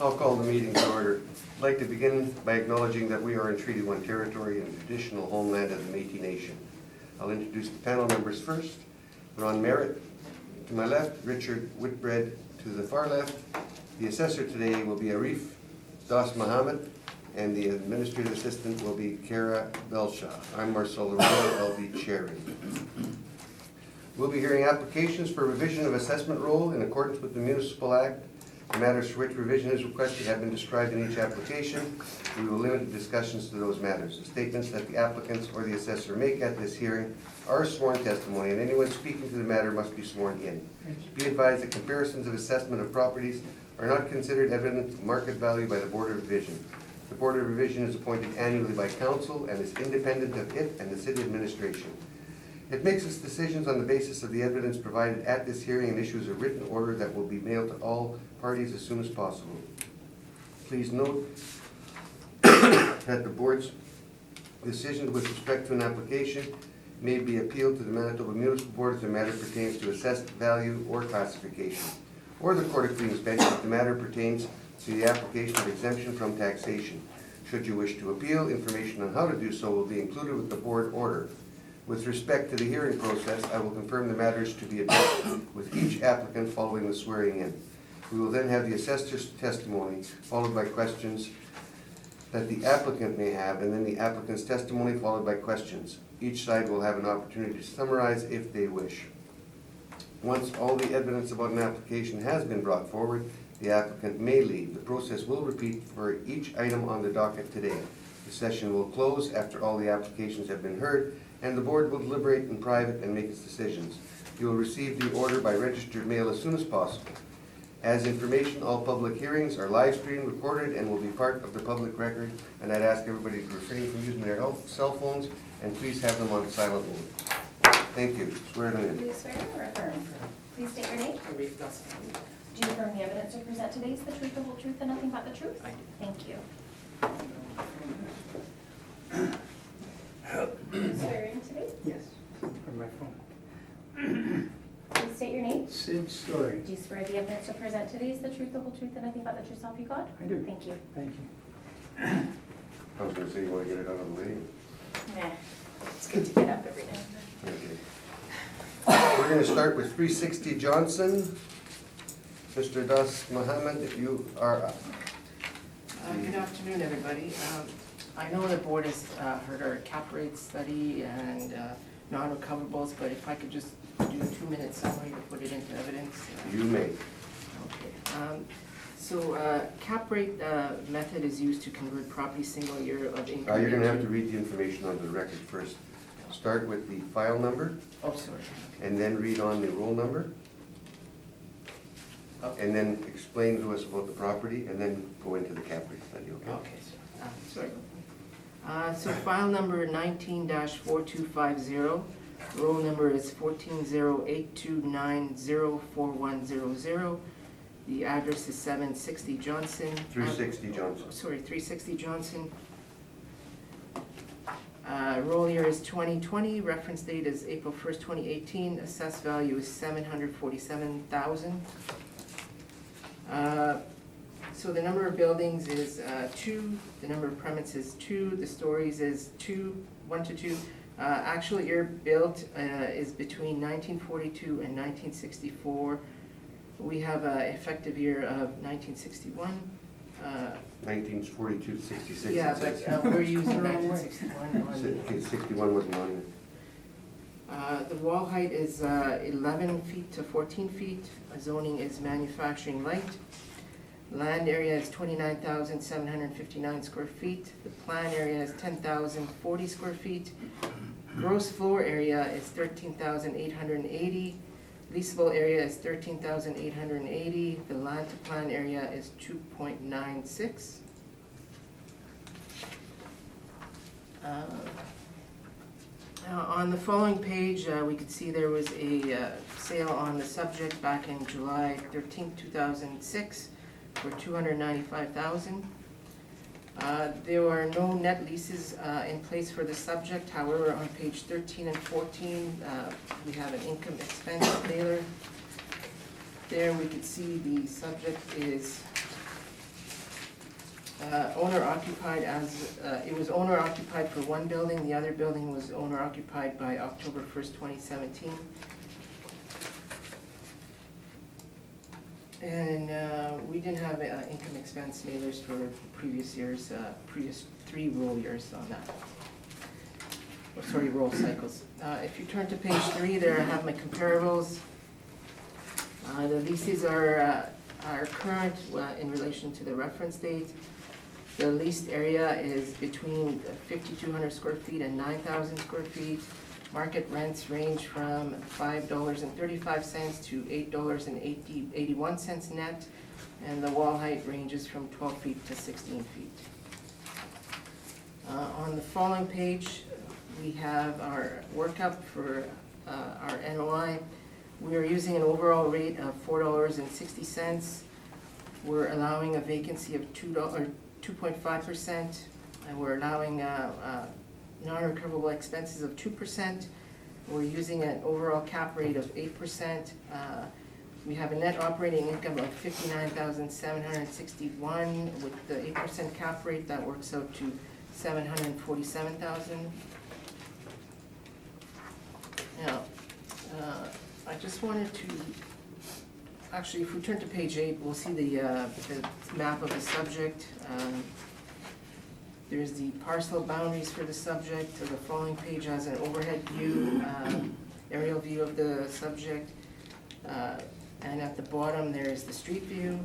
I'll call the meeting to order. I'd like to begin by acknowledging that we are in Treaty 1 territory and traditional homeland of the Métis Nation. I'll introduce the panel members first. Ron Merritt to my left, Richard Whitbread to the far left. The assessor today will be Arif Das Mohammed, and the administrative assistant will be Kara Belshaw. I'm Marcel Loretta, I'll be chairing. We'll be hearing applications for revision of assessment roll in accordance with the Municipal Act. The matters for which revision is requested have been described in each application. We will limit the discussions to those matters. The statements that the applicants or the assessor make at this hearing are sworn testimony, and anyone speaking to the matter must be sworn in. Be advised that comparisons of assessment of properties are not considered evidence of market value by the Board of Revision. The Board of Revision is appointed annually by Council and is independent of it and the City Administration. It makes its decisions on the basis of the evidence provided at this hearing and issues a written order that will be mailed to all parties as soon as possible. Please note that the Board's decision with respect to an application may be appealed to the Manitoba Municipal Board if the matter pertains to assessed value or classification, or the Court of Queen's Bench if the matter pertains to the application of exemption from taxation. Should you wish to appeal, information on how to do so will be included with the Board order. With respect to the hearing process, I will confirm the matters to be addressed with each applicant following the swearing in. We will then have the assessor's testimony, followed by questions that the applicant may have, and then the applicant's testimony, followed by questions. Each side will have an opportunity to summarize if they wish. Once all the evidence about an application has been brought forward, the applicant may leave. The process will repeat for each item on the docket today. The session will close after all the applications have been heard, and the Board will deliberate in private and make its decisions. You will receive the order by registered mail as soon as possible. As information, all public hearings are live streamed, recorded, and will be part of the public record, and I'd ask everybody to refrain from using their cell phones, and please have them on silent mode. Thank you. Swear them in. Do you swear or affirm? Please state your name. Arif Das Mohammed. Do you affirm the evidence you present today is the truth, the whole truth, and nothing but the truth? I do. Thank you. Do you swear in today? Yes, on my phone. Please state your name. Sid Story. Do you swear the evidence you present today is the truth, the whole truth, and nothing but the truth, so help you God? I do. Thank you. Thank you. I was gonna say, you wanna get it out of the way? Nah, it's good to get up every now and then. Okay. We're gonna start with 360 Johnson. Mr. Das Mohammed, if you are up. Good afternoon, everybody. I know the board has heard our cap rate study and non-recoverables, but if I could just do a 2-minute summary to put it into evidence. You may. Okay. So cap rate method is used to convert property single year of income. You're gonna have to into- read the information onto the record first. Start with the file number, Oh, sorry. and then read on the roll number, Okay. and then explain to us about the property, and then go into the cap rate study, okay? Okay, sorry. So file number 19-4250, roll number is 1408290410. The address is 760 Johnson. 360 Johnson. Sorry, 360 Johnson. Roll year is 2020, reference date is April 1st, 2018, assessed value is $747,000. So the number of buildings is 2, the number of premises 2, the stories is 1 to 2. Actual year built is between 1942 and 1964. We have an effective year of 1961. 1942 to 66. Yeah, it says. but we're using 1961 on Okay, 61 wasn't on there. the wall height is 11 feet to 14 feet. Zoning is manufacturing light. Land area is 29,759 square feet. The plan area is 10,040 square feet. Gross floor area is 13,880. Leasable area is 13,880. The land to plan area is 2.96. On the following page, we could see there was a sale on the subject back in July 13, 2006 for $295,000. There are no net leases in place for the subject. However, on page 13 and 14, we have an income expense mailer. There we could see the subject is Owner occupied it was owner occupied for one building, the other building was owner occupied by October 1st, 2017. And we didn't have income expense mailers for previous years, previous 3 roll years on that. Or sorry, roll cycles. If you turn to page 3, there I have my comparables. The leases are current in relation to the reference date. The leased area is between 5,200 square feet and 9,000 square feet. Market rents range from $5.35 to $8.81 net, and the wall height ranges from 12 feet to 16 feet. On the following page, we have our workup for our NOI. We are using an overall rate of $4.60. We're allowing a vacancy of 2.5%, and we're allowing non-recoverable expenses of 2%. We're using an overall cap rate of 8%. We have a net operating income of $59,761. With the 8% cap rate, that works out to $747,000. Now, I just wanted to, actually, if we turn to page 8, we'll see the map of the subject. There's the parcel boundaries for the subject. The following page has an overhead view, aerial view of the subject. And at the bottom, there's the street view.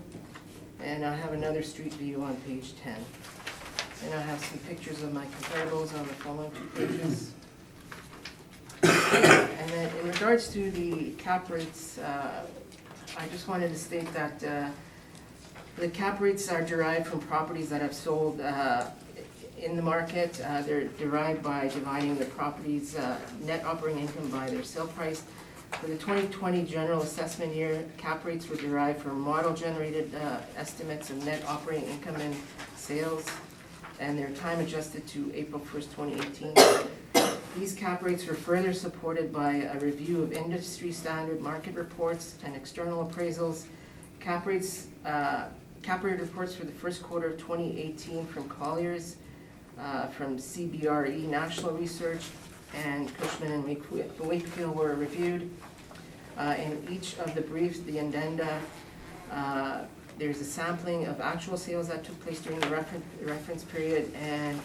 And I have another street view on page 10. And I have some pictures of my comparables on the following 2 pages. And then in regards to the cap rates, I just wanted to state that the cap rates are derived from properties that have sold in the market. They're derived by dividing the property's net operating income by their sale price. For the 2020 general assessment year, cap rates were derived from model-generated estimates of net operating income and sales, and they're time adjusted to April 1st, 2018. These cap rates were further supported by a review of industry standard market reports and external appraisals. Cap rate reports for the first quarter of 2018 from Colliers, from CBRE National Research, and Cushman and Wakefield were reviewed. In each of the briefs, the addenda, there's a sampling of actual sales that took place during the reference period, and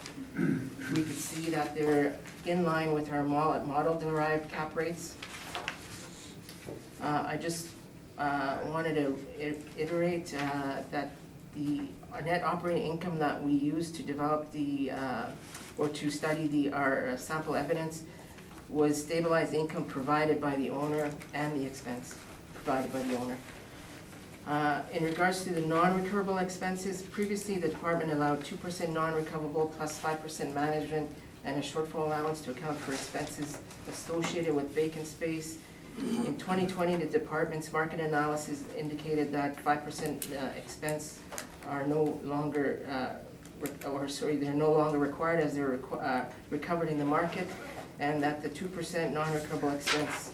we could see that they're in line with our model-derived cap rates. I just wanted to iterate that the net operating income that we use to develop or to study our sample evidence was stabilized income provided by the owner and the expense provided by the owner. In regards to the non-recoverable expenses, previously the department allowed 2% non-recoverable plus 5% management and a shortfall allowance to account for expenses associated with vacant space. In 2020, the department's market analysis indicated that 5% expense are no longer, they're no longer required as they're recovered in the market, and that the 2% non-recoverable expense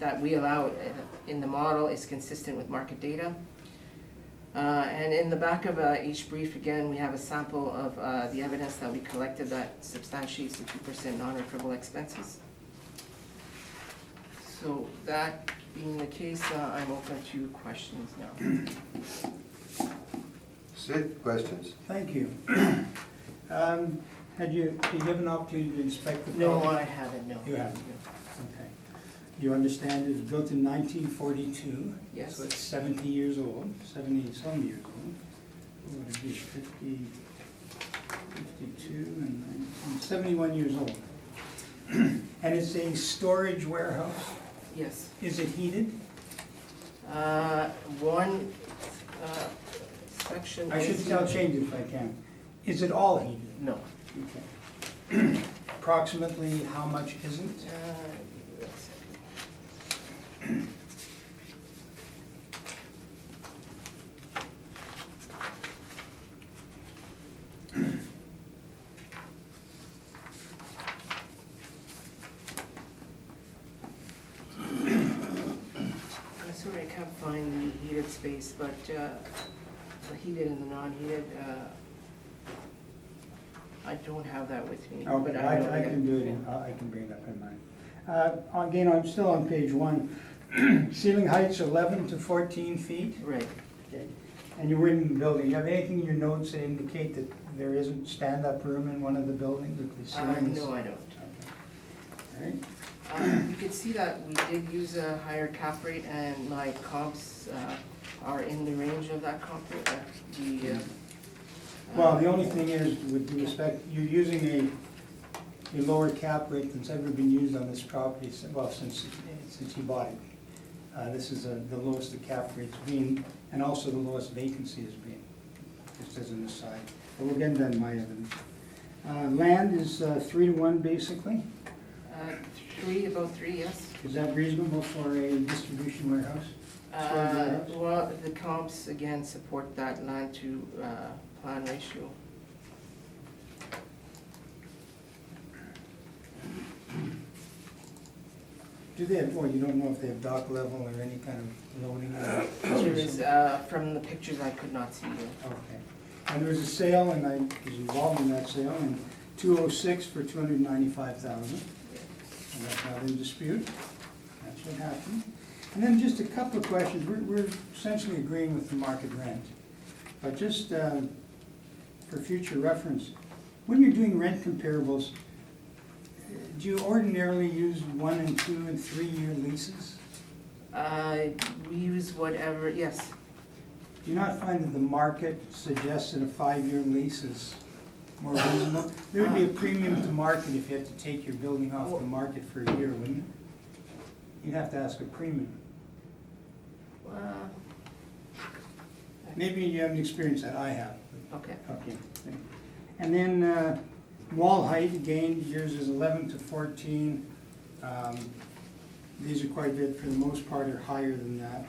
that we allow in the model is consistent with market data. And in the back of each brief, again, we have a sample of the evidence that we collected that substantiates the 2% non-recoverable expenses. So that being the case, I'm open to questions now. Sid, questions? Thank you. Did you have an opportunity to inspect the No, property? I haven't, no. You haven't? Okay. You understand it was built in 1942? Yes. So it's 70 years old, 70-some years old. What would it be, 50, 52, and 71 years old. And it's a storage warehouse? Yes. Is it heated? One section. I should change it if I can. Is it all heated? No. Okay. Approximately how much isn't? I'm sorry, I can't find the heated space, but the heated and the non-heated, I don't have that with me. Okay, but I can do it, I can bring it up in mine. Again, I'm still on page 1. Ceiling heights 11 to 14 feet. Right. Okay. And you're in the building, you have anything in your notes that indicate that there isn't stand-up room in one of the buildings, that the ceilings? No, I don't. Okay. All right. You can see that we did use a higher cap rate, and my comps are in the range of that comp rate. Well, the only thing is, with due respect, you're using a lower cap rate than's ever been used on this property, well, since you bought it. This is the lowest the cap rate's been, and also the lowest vacancy has been, just as an aside. But we'll get into that in my evidence. Land is 3 to 1, basically. About three, yes. Is that reasonable for a distribution warehouse? Storage warehouse? Well, the comps, again, support that land to plan ratio. Do they have, well, you don't know if they have dock level or any kind of loading? There is, from the pictures, I could not see it. Okay. And there was a sale, and I was involved in that sale, in 206 for $295,000. And that's not in dispute. That should happen. And then just a couple of questions. We're essentially agreeing with the market rent. But just for future reference, when you're doing rent comparables, do you ordinarily use 1 and 2 and 3 year leases? We use whatever, yes. Do you not find that the market suggests that a 5-year lease is more reasonable? There would be a premium to market if you had to take your building off the market for a year, wouldn't you? You'd have to ask a premium. Maybe you haven't experienced that, I have. Okay. Okay. And then wall height, again, yours is 11 to 14. These are quite a bit, for the most part, are higher than that.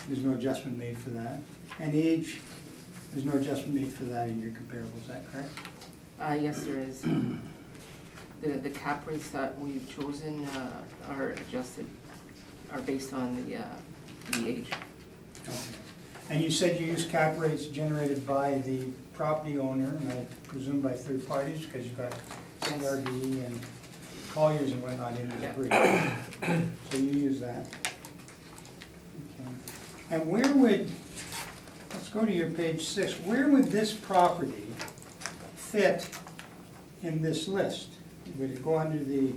There's no adjustment made for that. And age, there's no adjustment made for that in your comparable, is that correct? Yes, there is. The cap rates that we've chosen are adjusted, are based on the age. Okay. And you said you use cap rates generated by the property owner, and I presume by third parties, because you've got CRD and Colliers and whatnot in the agreement. So you use that. Okay. And where would, let's go to your page 6, where would this property fit in this list? Would it go under the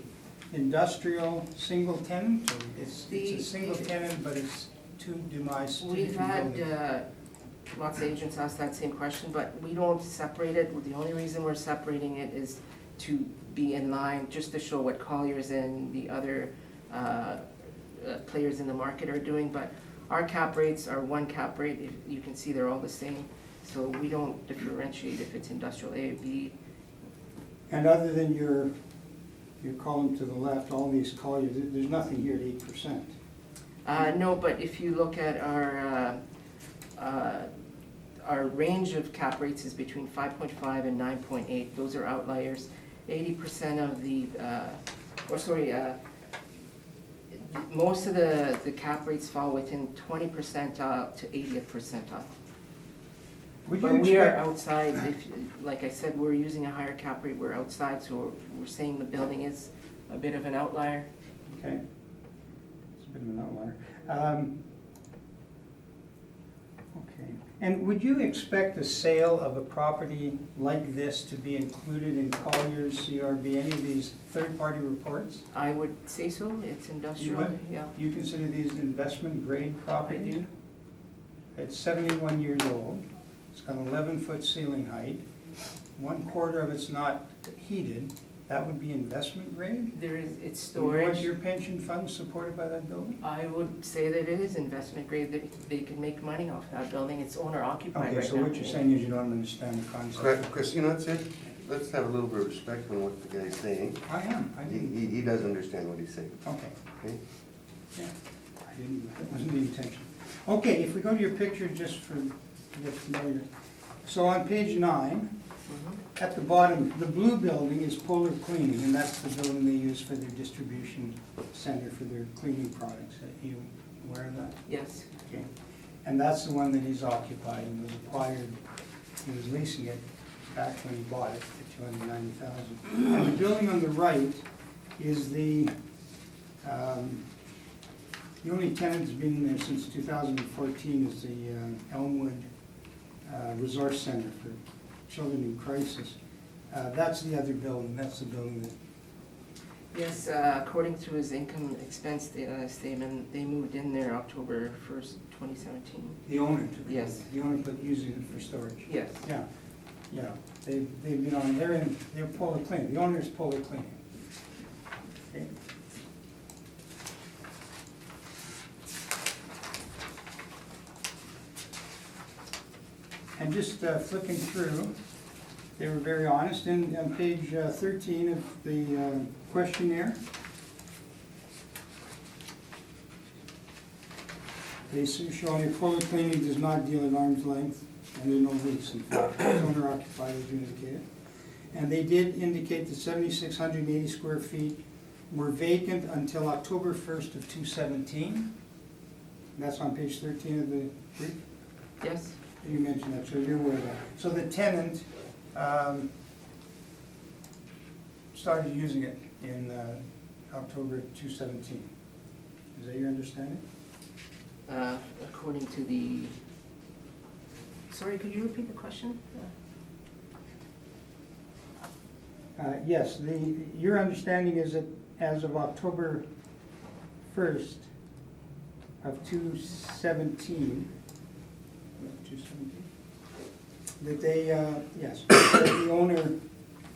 industrial single tenant? Or it's a single tenant, but it's two demise. We've had lots of agents ask that same question, but we don't separate it. The only reason we're separating it is to be in line, just to show what Colliers and the other players in the market are doing. But our cap rates are one cap rate. If you can see, they're all the same. So we don't differentiate if it's industrial A or B. And other than your column to the left, all these Colliers, there's nothing here at 8%. No, but if you look at our range of cap rates is between 5.5 and 9.8. Those are outliers. 80% of the, most of the cap rates fall within 20 percentile to 80th percentile. But we are outside, like I said, we're using a higher cap rate, we're outside, so we're saying the building is a bit of an outlier. Okay. It's a bit of an outlier. Okay. And would you expect the sale of a property like this to be included in Colliers, CRB, any of these third-party reports? I would say so, it's industrial, would? yeah. You consider these investment-grade I property? do. It's 71 years old. It's got an 11-foot ceiling height. 1/4 of it's not heated. That would be investment grade? There is, it's Was storage. your pension fund supported by that building? I would say that it is investment grade, that they can make money off that building, it's owner occupied right now. Okay, so what you're saying is you don't understand the concept. Chris, you know what's it? Let's have a little bit of respect on what the guy's saying. I am, I didn't, He does understand what he's saying, okay, okay? yeah, I didn't, that wasn't the intention. Okay, if we go to your picture, just for, to get familiar. So on page 9, Mhm. at the bottom, the blue building is Polar Cleaning, and that's the building they use for their distribution center for their cleaning products. Are you aware of that? Yes. Okay. And that's the one that he's occupying, and was acquired, he was leasing it back when he bought it for $290,000. And the building on the right is the only tenant that's been in there since 2014 is the Elmwood Resource Center for Children in Crisis. That's the other building, that's the building that, Yes, according to his income expense statement, they moved in there October 1st, 2017. the owner took it. Yes. The owner put using it for storage. Yes. Yeah, yeah, they've been on, they're Polar Cleaning, the owner's Polar Cleaning. Okay. And just flicking through, they were very honest, and on page 13 of the questionnaire, they show your Polar Cleaning does not deal at arm's length, and there's no lease, in fact, it's owner occupied as you indicated. And they did indicate that 7,680 square feet were vacant until October 1st of 2017. That's on page 13 of the brief. Yes? You mentioned that, so you're aware of that. So the tenant started using it in October 2017. Is that your understanding? According to the, sorry, could you repeat the question? Yes, your understanding is that as of October 1st of 2017, that they, yes, that the owner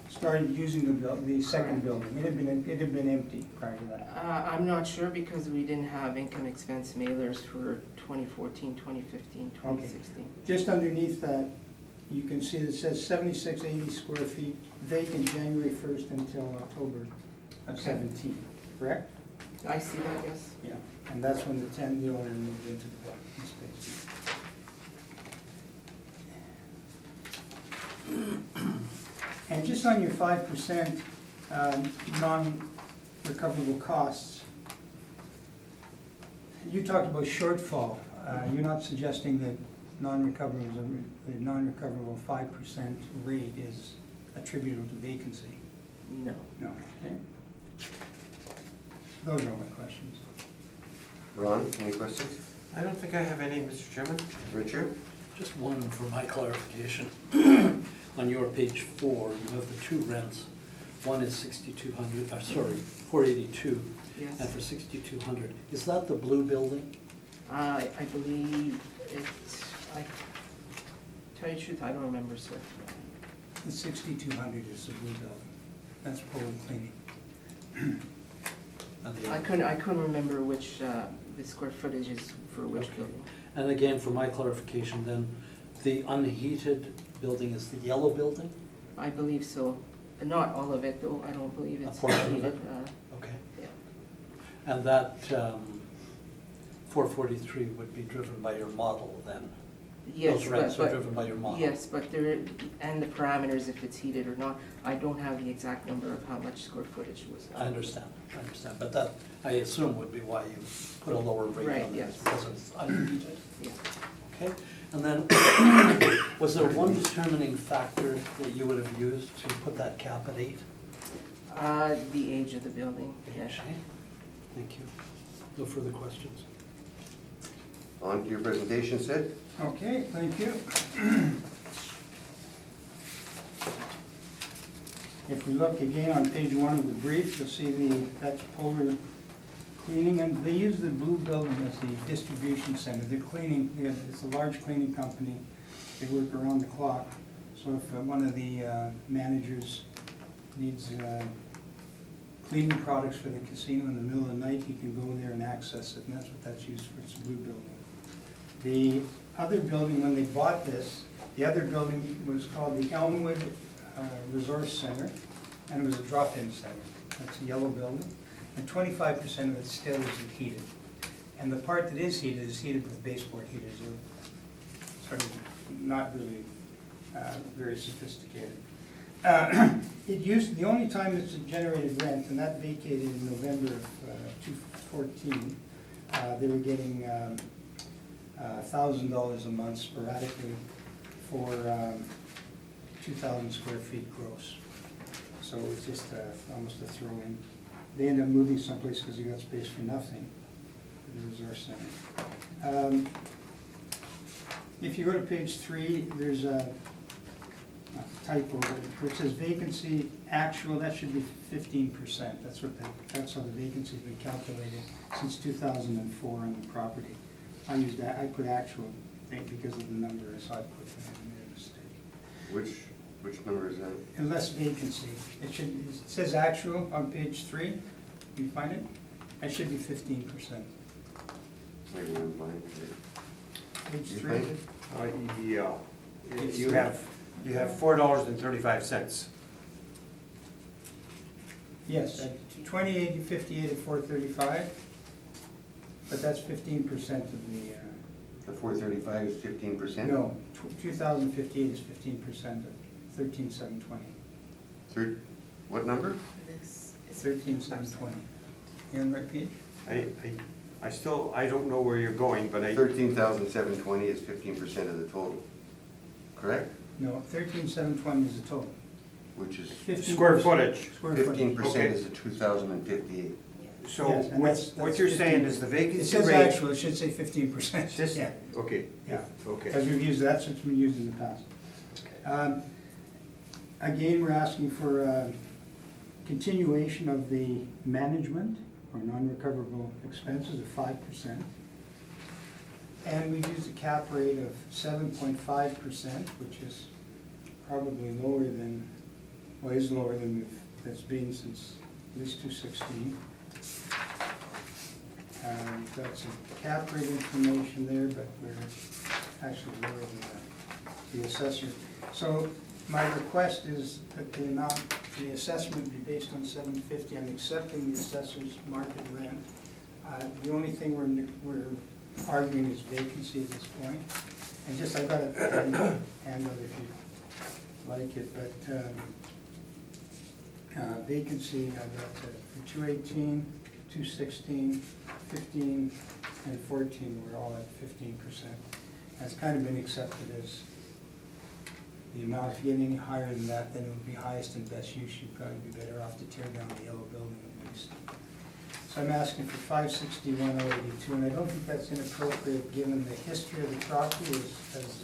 started using the second building. It had been empty prior to that. I'm not sure because we didn't have income expense mailers for 2014, 2015, 2016. Just underneath that, you can see that it says 7,680 square feet vacant January 1st until October of 17, correct? I see that, yes. Yeah, and that's when the owner moved into the space. And just on your 5% non-recoverable costs, you talked about shortfall. You're not suggesting that the non-recoverable 5% rate is attributable to vacancy? No. No. Okay. Those are all my questions. Ron, any questions? I don't think I have any, Mr. Chairman. Richard? Just one for my clarification. On your page 4, you have the two rents. One is 6,200, sorry, 482, and Yes. for 6,200. Is that the blue building? I believe I tell you the truth, I don't remember, sir. The 6,200 is the blue building. That's Polar Cleaning. And the I other? couldn't remember which, the square footage is for which Okay. building. And again, for my clarification then, the unheated building is the yellow building? I believe so. Not all of it, though, I don't believe A it's portion of heated. it? Okay. Yeah. And that 443 would be driven by your model then? Yes, Those rents are but, driven by your model? yes, but there, and the parameters, if it's heated or not, I don't have the exact number of how much square footage was. I understand, but that, I assume would be why you put a lower rate Right, on it, yes. because it's unheated. Yeah. Okay, and then, was there one determining factor that you would have used to put that cap at 8? The age of the building, yes. Okay, thank you. No further questions? On to your presentation, Sid. Okay, thank you. If we look again on page 1 of the brief, you'll see that's Polar Cleaning, and they use the blue building as the distribution center. They're cleaning, it's a large cleaning company. They work around the clock. So if one of the managers needs cleaning products for the casino in the middle of the night, he can go there and access it, and that's what that's used for. It's a blue building. The other building, when they bought this, the other building was called the Elmwood Resource Center, and it was a drop-in center. That's a yellow building, and 25% of it still isn't heated. And the part that is heated with baseboard heaters, sort of not really very sophisticated. The only time it's generated rent, and that vacated in November of 2014, they were getting $1,000 a month sporadically for 2,000 square feet gross. So it's just almost a throw-in. They end up moving someplace because you got space for nothing, for the resource center. If you go to page 3, there's a typo where it says vacancy actual, that should be 15%. That's how the vacancy's been calculated since 2004 on the property. I used that, I put actual because of the number, so I put that in there mistake. Which number is that? Unless vacancy, it says actual on page 3, you find it? It should be 15%. Maybe I'm blind. Page You 3, find it? Yeah. It's You have $4.35. yes, at 28.58 at 435, but that's 15% of the, The 435 is 15%? no, 2,058 is 15% of 13,720. What number? This is 13,720. You on the right page? I don't know where you're going, but 13,720 is 15% of the total, correct? No, 13,720 is the total. Which is 15% Square footage. Square footage. 15% Okay. is the 2,058. So Yes, and that's what you're saying 15. is the It vacancy says rate. actual, it should say 15%. Just- Yeah, Okay, yeah. okay. Because we've used, that's what's been used in the past. Again, we're asking for a continuation of the management or non-recoverable expenses of 5%. And we use a cap rate of 7.5%, which is probably lower than, well, is lower than it's been since at least 2016. Got some cap rate information there, but we're actually lower than the assessor. So my request is that the amount, the assessment be based on $750. I'm accepting the assessor's market rent. The only thing we're arguing is vacancy at this point. And just, I've got a handout if you like it, but vacancy, I've got for 218, 216, 15, and 14, we're all at 15%. That's kind of been accepted as the amount. If you get any higher than that, then it would be highest and best use. You'd probably be better off to tear down the yellow building at least. So I'm asking for 561,082, and I don't think that's inappropriate given the history of the property as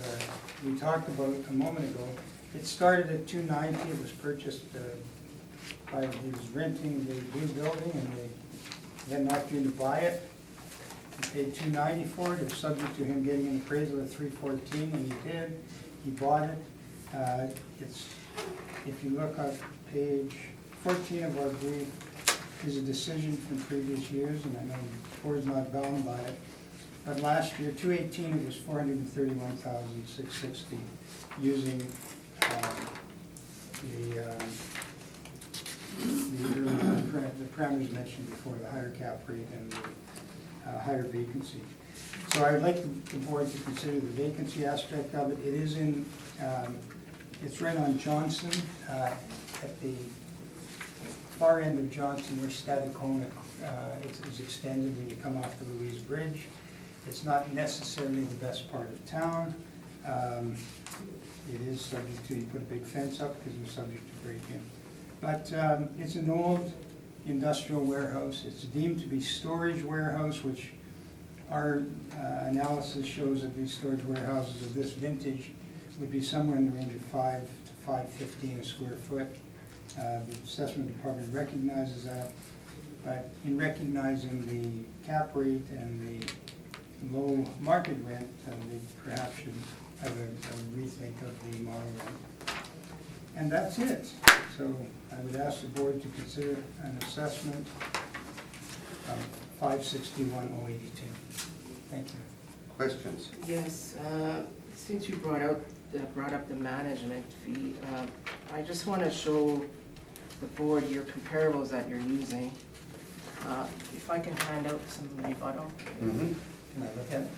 we talked about a moment ago. It started at 290, it was purchased by, he was renting the new building and they had an opportunity to buy it. He paid 290 for it, it was subject to him getting an appraisal at 314, and he did. He bought it. If you look at page 14 of our brief, is a decision from previous years, and I know the board's not bound by it. But last year, 218, it was 431,660, using the parameters mentioned before, the higher cap rate and the higher vacancy. So I'd like the board to consider the vacancy aspect of it. It is in, it's right on Johnson, at the far end of Johnson where Stadacona is extended when you come off the Louise Bridge. It's not necessarily the best part of town. It is subject to, you put a big fence up because we're subject to break-in. But it's an old industrial warehouse. It's deemed to be storage warehouse, which our analysis shows that these storage warehouses of this vintage would be somewhere in the range of $5 to $5.15 a square foot. The assessment department recognizes that, but in recognizing the cap rate and the low market rent, they perhaps should have a rethink of the model rent. And that's it. So I would ask the board to consider an assessment of $561,082. Thank you. Questions? Yes, since you brought up the management fee, I just want to show the board your comparables that you're using. If I can hand out some rebuttal. Mm-hmm. Can I look at it?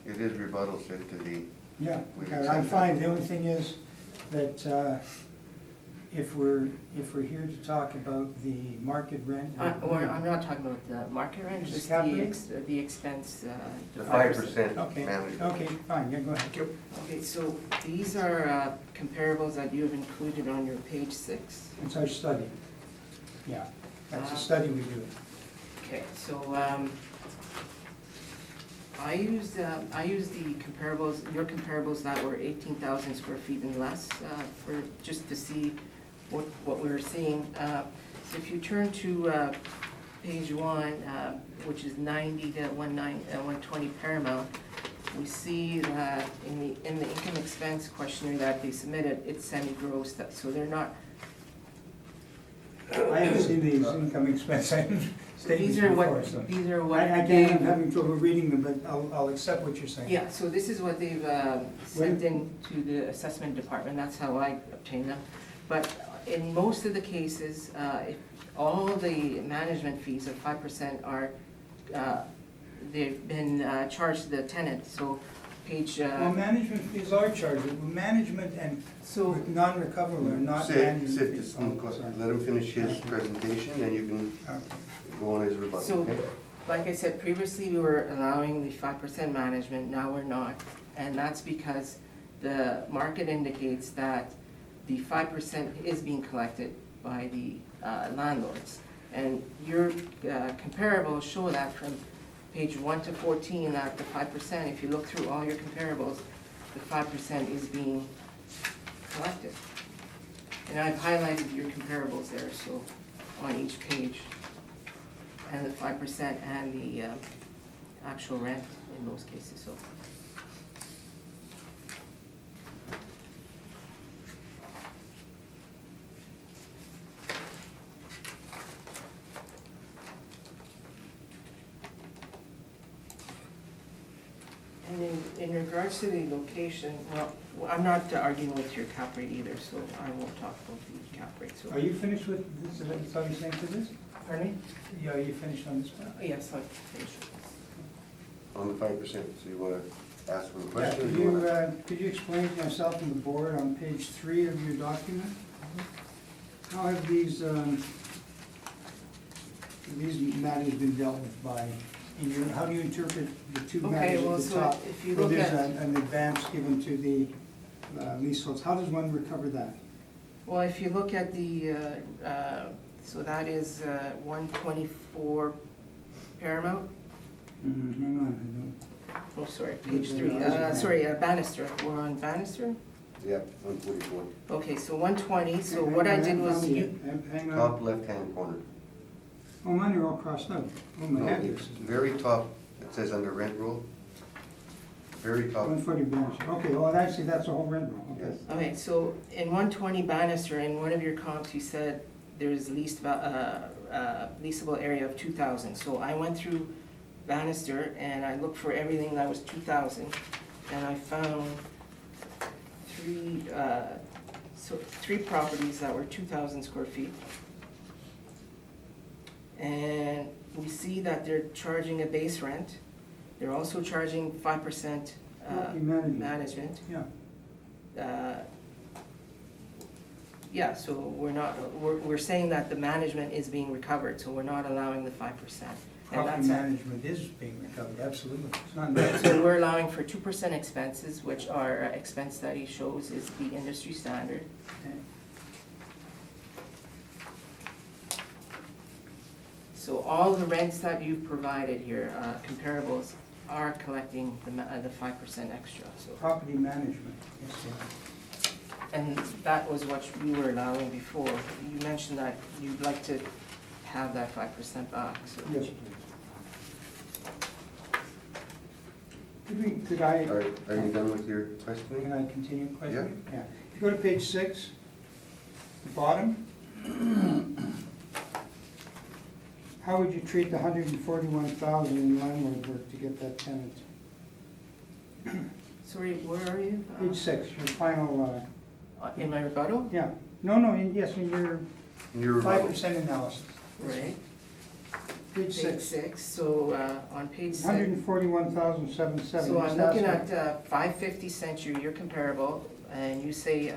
It is rebuttal said to the, Yeah, We okay, accept I'm that. fine. The only thing is that if we're here to talk about the market rent. I'm not talking about the market rent, Just just cap the rate? the expense. the 5% Okay, management. okay, fine, yeah, go ahead. Okay, so these are comparables that you have included on your page 6. It's our study. Yeah, that's a study we do. Okay, so I used the comparables, your comparables that were 18,000 square feet and less, for, just to see what we were seeing. So if you turn to page 1, which is 90 to 120 Paramount, we see that in the income expense questionnaire that they submitted, it's semi-gross, so they're not. I haven't seen these income expense statements These are before, so. these are what I they. can't, I'm having trouble reading them, but I'll accept what you're saying. Yeah, so this is what they've sent in to the assessment department, that's how I obtained them. But in most of the cases, if all the management fees of 5% are, they've been charged to the tenant, so page, Well, management fees are charged, management and so, non-recoverable are not management Sit, fees. just Oh, sorry. let him finish his presentation, and you can Okay. go on his rebuttal, So- okay? like I said, previously we were allowing the 5% management, now we're not. And that's because the market indicates that the 5% is being collected by the landlords. And your comparables show that from page 1 to 14, that the 5%, if you look through all your comparables, the 5% is being collected. And I've highlighted your comparables there, so on each page. And the 5% and the actual rent in those cases, so. And in regards to the location, well, I'm not arguing with your cap rate either, so I won't talk about the cap rate, so. Are you finished with this, is that what you're saying to this? Pardon me? Yeah, are you finished on this part? Yes, I'll finish with On the 5%, so you wanna ask him a Yeah, question? or could you you, wanna- could you explain to yourself and the board on page 3 of your document? How have these matters been dealt with by, in your, how do you interpret the two Okay, matters well, at the so top? if you Where look there's at- an advance given to the leaseholds, how does one recover that? Well, if you look at the, so that is 124 Paramount, Hang on, oh, sorry, page 3, sorry, Bannister, we're on Bannister? Yeah, 144, Okay, so 120, so Hang what I on, did was hang on, you, Hang on, top left-hand corner. oh, mine are all crossed out. Oh, my No, head it's is. very top, it says under rent roll. Very top, 140 Bannister, okay, well, actually, that's a whole rent roll, okay. yes. okay, so in 120 Bannister, in one of your comps, you said there's leasable area of 2,000. So I went through Bannister and I looked for everything that was 2,000, and I found three properties that were 2,000 square feet. And we see that they're charging a base rent. They're also charging 5% Property management. management. Yeah, Yeah, so we're saying that the management is being recovered, so we're not allowing the 5%. And property that's, management is being recovered, absolutely. It's not, so we're allowing for 2% expenses, which our expense study shows is the industry standard. okay. So all the rents that you've provided here, comparables, are collecting the 5% extra, so. Property management, yes, sir. And that was what we were allowing before. You mentioned that you'd like to have that 5% back, so. Yes, please. Could I, Are you done with your can questioning? I continue questioning? Yeah. If you go to page 6, the bottom, how would you treat the 141,000 in landlord work to get that tenant? Sorry, where are you? Page 6, your final, In my rebuttal? yeah, yes, in your Your rebuttal. 5% analysis. Right. Page Page 6. 6, so on page 6. 141,770. So I'm looking at 550 Century, you're comparable, and you say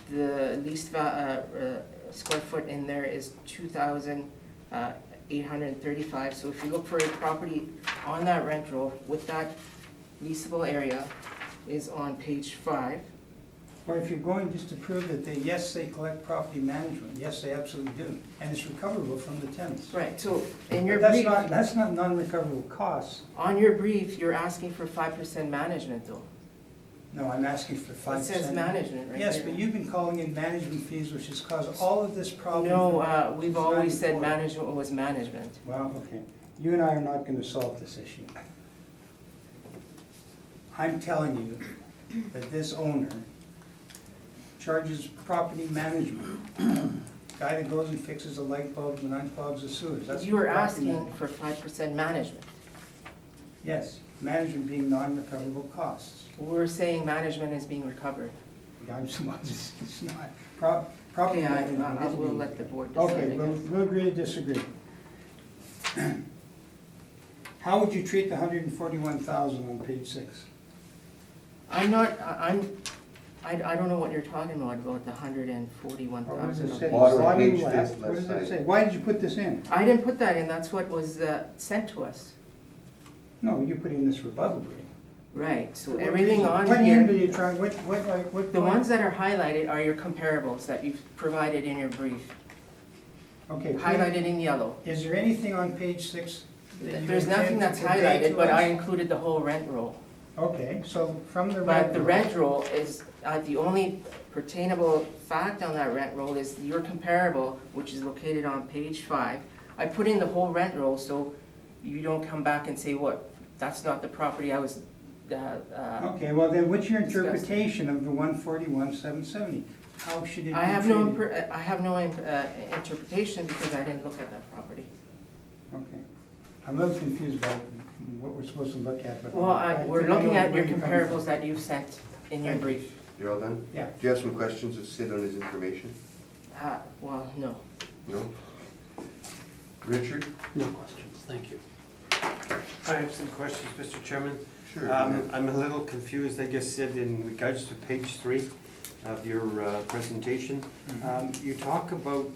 the least square foot in there is 2,835. So if you look for a property on that rent roll with that leasable area is on page 5. Or if you're going just to prove that they, yes, they collect property management, yes, they absolutely do, and it's recoverable from the tenants. Right, so in your But brief, that's not non-recoverable costs. on your brief, you're asking for 5% management though. No, I'm asking for 5%. It says management right Yes, there. but you've been calling in management fees, which has caused all of this problem. No, we've since always said 94. management was management. Well, okay, you and I are not gonna solve this issue. I'm telling you that this owner charges property management. Guy that goes and fixes the light bulbs and unclogs the sewers, that's. You were property asking for 5% management. Yes, management being non-recoverable costs. We're saying management is being recovered. It's not, property Okay, management I is will being- let the board decide. Okay, I we'll, guess. we'll agree to disagree. How would you treat the 141,000 on page 6? I'm not, I don't know what you're talking about the What does it 141,000. say? Bottom Bottom page left. fifth, What left does it side. say? Why did you put this in? I didn't put that in, that's what was sent to us. No, you put in this rebuttal brief. Right, so everything on What end are here, you trying, what? the ones that are highlighted are your comparables that you've provided in your brief, Okay. highlighted in yellow. Is there anything on page 6? that you There's intend nothing to that's convey highlighted, to but us? I included the whole rent roll. Okay, so from the But rent. the rent roll is, the only pertainable fact on that rent roll is your comparable, which is located on page 5. I put in the whole rent roll, so you don't come back and say, what, that's not the property I was, Okay, well then, what's your interpretation of the 141,770? How should it be I have no, treated? I have no interpretation because I didn't look at that property. Okay. I'm a little confused about what we're supposed to look at, but. Well, we're think I looking know at where your you're coming from. comparables that you've sent in your Thank you. brief. You're all done? Yeah. Do you have some questions of Sid on his information? Well, no. No? Richard? No questions, thank you. I have some questions, Mr. Chairman. Sure. go ahead. I'm a little confused, I guess, Sid, in regards to page 3 of your presentation. You talk about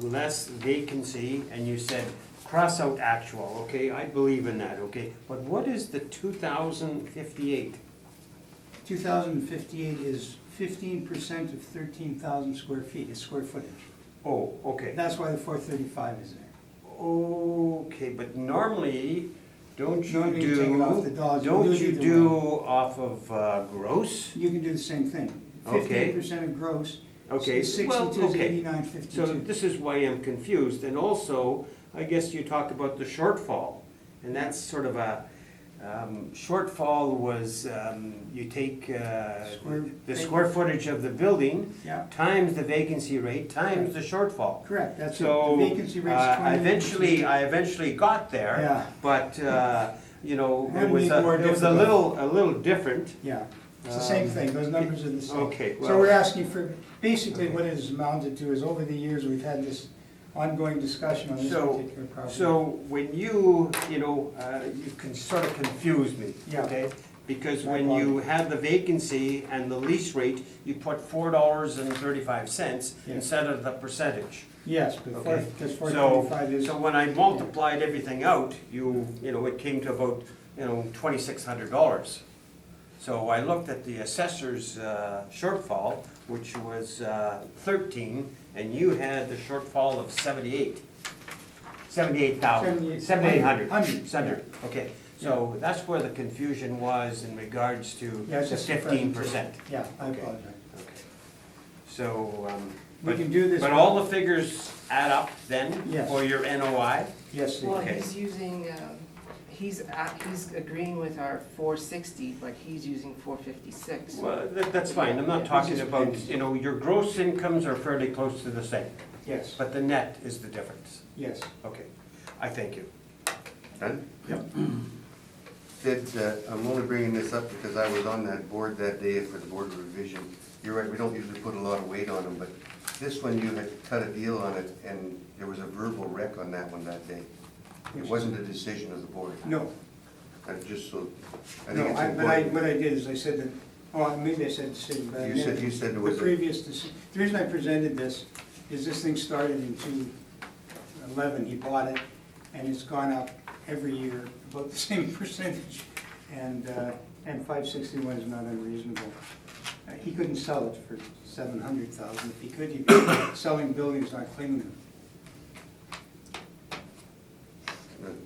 less vacancy, and you said cross out actual, okay, I believe in that, okay? But what is the 2,058? 2,058 is 15% of 13,000 square feet, is square footage. Oh, okay. That's why the 435 is there. Okay, but normally, don't you Normally you take it off the do, dollars, you don't do it you either do way. off of gross? You can do the same thing. Okay. 15% of gross. Okay, well, 62 is okay. 89.52. So this is why I'm confused, and also, I guess you talk about the shortfall, and that's sort of a, shortfall was, you take the square footage of the building, Yeah, times the vacancy rate, times the shortfall. correct, that's it. So, The vacancy rate's 28%. I eventually got there, Yeah, but, you know, Had it to was be more a difficult. little different. yeah, it's the same thing, those numbers are the same. Okay, So we're well, asking for, basically what it has amounted to is over the years, we've had this ongoing discussion on this So- particular property. so when you can sort of confuse me, Yeah. okay? Because My when you had the vacancy and the lease rate, you put $4.35 Yeah. instead of the percentage. Yes, but Okay. because So, 425 is, so when I multiplied everything out, it came to about, $2,600. So I looked at the assessor's shortfall, which was 13, and you had the shortfall of 78,000, 7,800. 100, Okay, so that's where the confusion was in regards to Yeah, it's the just a 15%. yeah, I Okay. apologize. Okay. So, We can do this. but all the figures add up then? Yes. For your NOI? Yes, they Well, do. Okay. he's using, he's agreeing with our 460, but he's using 456. Well, that's fine, I'm not Yeah, talking this is about, pennies. your gross incomes are fairly close to the same, Yes, but the net is the difference. yes. Okay, I thank you. Done? Yep. Sid, I'm only bringing this up because I was on that board that day for the board revision. You're right, we don't usually put a lot of weight on them, but This one, you had cut a deal on it, and there was a verbal rec on that one that day. It wasn't a decision of the board. No, Just so, I think no, it's but I, important. what I did is I said that, oh, maybe I said decision, but I You meant said it the was, previous decision. The reason I presented this is this thing started in 2011, he bought it, and it's gone up every year, about the same percentage, and 561 is not unreasonable. He couldn't sell it for 700,000. If he could, he'd be selling buildings, not cleaning them.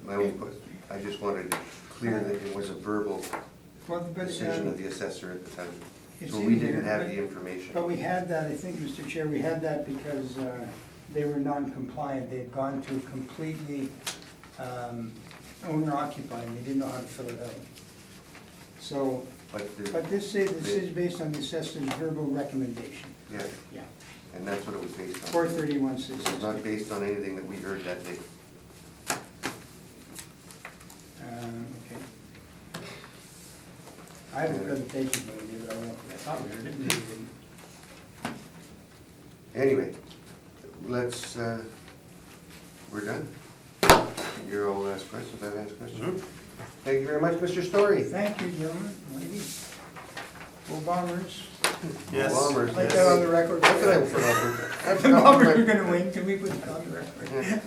my own, I just wanted to clear that it was a verbal Well, but, decision of the assessor at the time. it's So in we here, didn't have but- the information. But we had that, I think, Mr. Chair, we had that because they were non-compliant. They had gone to completely owner-occupied, and they didn't know how to fill it out. So, but this is based on the assessor's verbal recommendation. Yeah, Yeah. and that's what it was based on. 431.6. It was not based on anything that we heard that day. Okay. I have a presentation, but I don't know if I thought we heard it, maybe we didn't. Anyway, let's, we're done. You're all asked questions, I've asked questions. Thank you very much, Mr. Story. Thank you, gentlemen, ladies. Go Bombers. Yes. Bombers, Like yes. that on the record. That's what I forgot. I The forgot Bombers are my- gonna win, can we put it on the record? Yeah.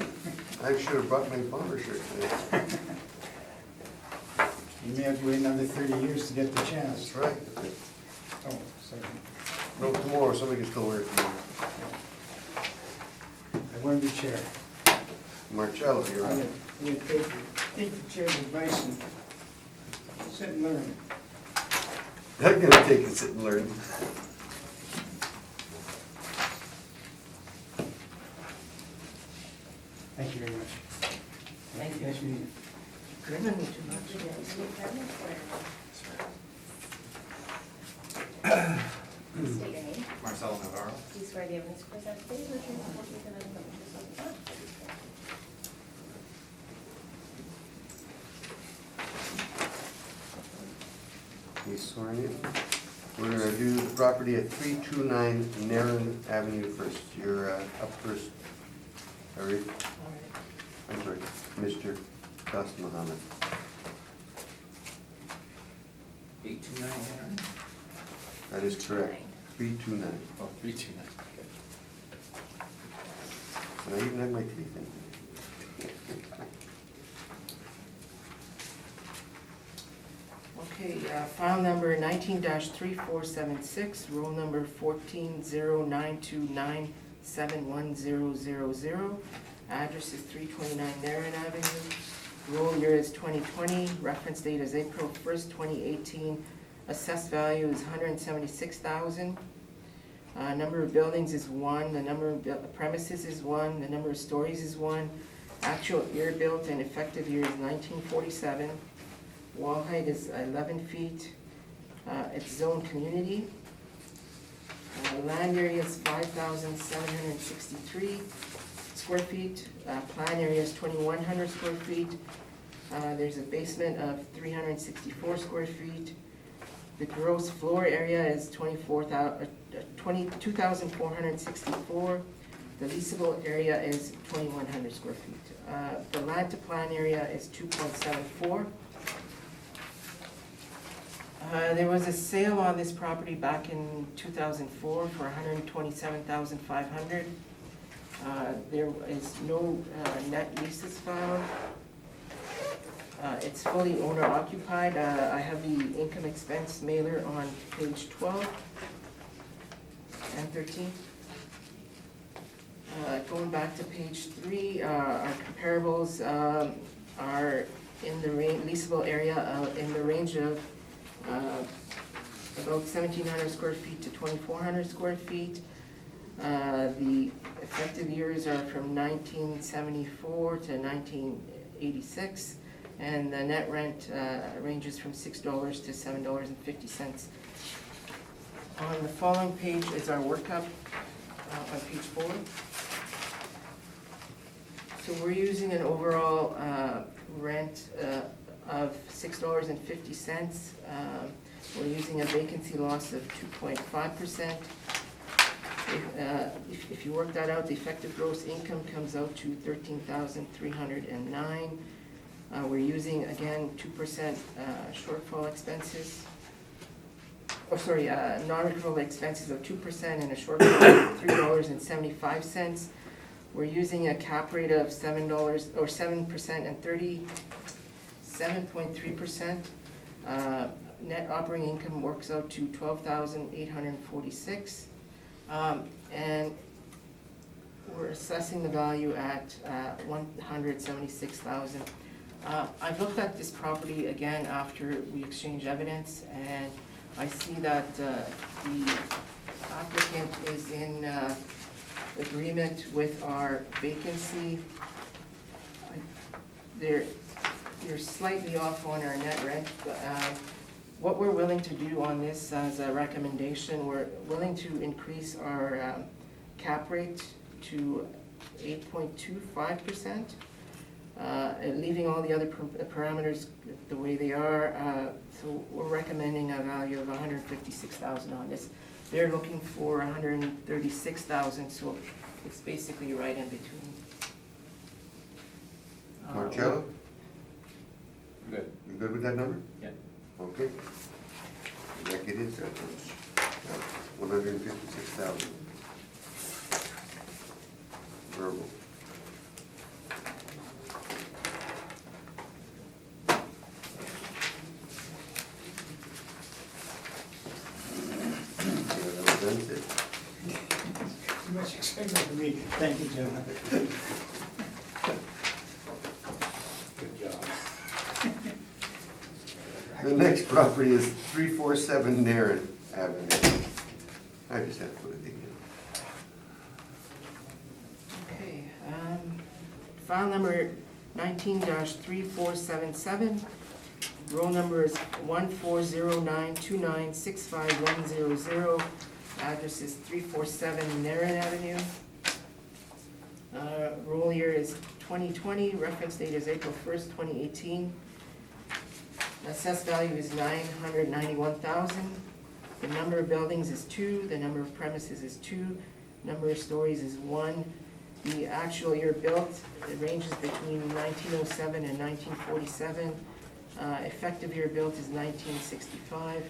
I should have brought my bomber shirt today. You may have to wait another 30 years to get the chance. That's right. Oh, sorry. No, tomorrow, somebody can still wear it tomorrow. I want to be chair. Marcello, you're I'm on. gonna take the chair's advice and sit and learn. I'm gonna take and sit and learn. Thank you very much. Thank you. Nice meeting you. Good. Too much. State your name. Marcelo Navarro. Do you swear the evidence you present today is the truth, the whole truth, and nothing but the truth, so help you God? He's sworn in. We're gonna do the property at 329 Narren Avenue first. You're up first. Harry, I'm sorry, Mr. Dost Mohammed. 829 Henry. That is correct. 329. Oh, 329. And I even have my teeth in. Okay, file number 19-3476, roll number 140929710000. Address is 329 Narren Avenue. Roll year is 2020, reference date is April 1st, 2018. Assessed value is $176,000. Number of buildings is 1, the number of premises is 1, the number of stories is 1. Actual year built and effective year is 1947. Wall height is 11 feet. It's zone community. Land area is 5,763 square feet. Plan area is 2,100 square feet. There's a basement of 364 square feet. The gross floor area is 22,464. The leasable area is 2,100 square feet. The land to plan area is 2.74. There was a sale on this property back in 2004 for $127,500. There is no net leases found. It's fully owner occupied. I have the income expense mailer on page 12 and 13. Going back to page 3, our comparables are in the leasable area in the range of about 1,700 square feet to 2,400 square feet. The effective years are from 1974 to 1986, and the net rent ranges from $6 to $7.50. On the following page is our workup on page 4. So we're using an overall rent of $6.50. We're using a vacancy loss of 2.5%. If you work that out, the effective gross income comes out to 13,309. We're using, again, 2% shortfall expenses. Oh, sorry, non-recoverable expenses of 2% and a shortfall of $3.75. We're using a cap rate of $7 or 7% and 37.3%. Net operating income works out to 12,846. And we're assessing the value at 176,000. I've looked at this property again after we exchanged evidence, and I see that the applicant is in agreement with our vacancy. They're slightly off on our net rent, but what we're willing to do on this as a recommendation, we're willing to increase our cap rate to 8.25%, leaving all the other parameters the way they are. So we're recommending a value of $156,000 on this. They're looking for $136,000, so it's basically right in between. Marcello, Good. you good with that number? Yeah. Okay. Like it is, 156,000. Verbal. That's it. Too much excitement for me. Thank you, gentlemen. Good job. The next property is 347 Narren Avenue. I just have to put it in. Okay, file number 19-3477. Roll number is 14092965100. Address is 347 Narren Avenue. Roll year is 2020, reference date is April 1st, 2018. Assessed value is $991,000. The number of buildings is 2, the number of premises is 2, number of stories is 1. The actual year built, it ranges between 1907 and 1947. Effective year built is 1965.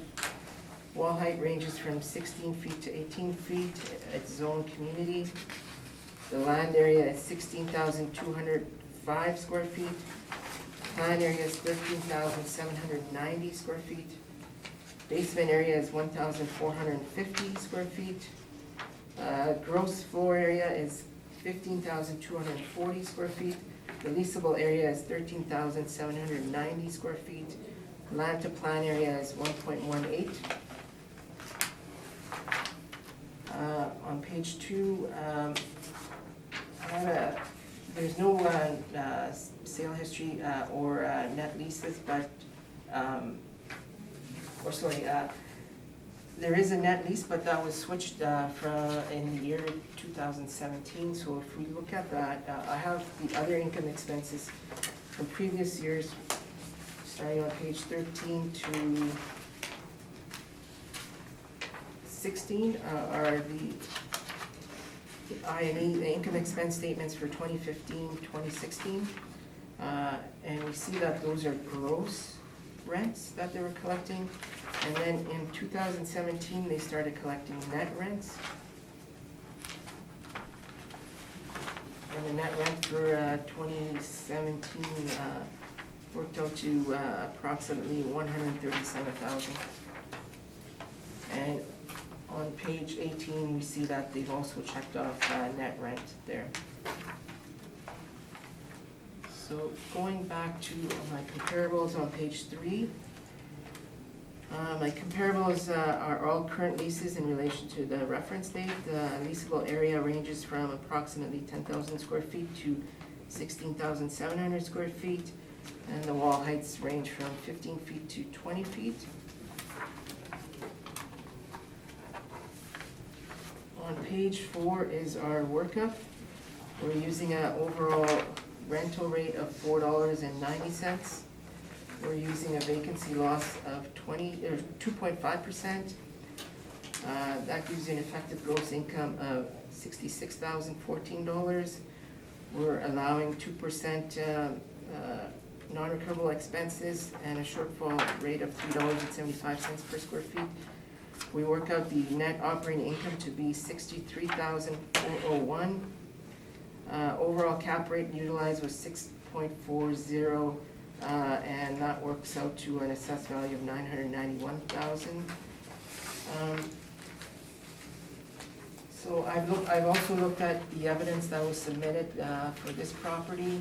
Wall height ranges from 16 feet to 18 feet. It's zone community. The land area is 16,205 square feet. Plan area is 13,790 square feet. Basement area is 1,450 square feet. Gross floor area is 15,240 square feet. The leasable area is 13,790 square feet. Land to plan area is 1.18. On page 2, there's no sale history or net leases, but, there is a net lease, but that was switched in the year 2017. So if we look at that, I have the other income expenses from previous years, starting on page 13 to 16 are the I&E, the income expense statements for 2015, 2016. And we see that those are gross rents that they were collecting. And then in 2017, they started collecting net rents. And the net rent for 2017 worked out to approximately $137,000. And on page 18, we see that they've also checked off net rent there. So going back to my comparables on page 3, my comparables are all current leases in relation to the reference date. The leasable area ranges from approximately 10,000 square feet to 16,700 square feet, and the wall heights range from 15 feet to 20 feet. On page 4 is our workup. We're using an overall rental rate of $4.90. We're using a vacancy loss of 2.5%. That gives you an effective gross income of $66,014. We're allowing 2% non-recoverable expenses and a shortfall rate of $3.75 per square feet. We work out the net operating income to be $63,401. Overall cap rate utilized was 6.40, and that works out to an assessed value of $991,000. So I've also looked at the evidence that was submitted for this property.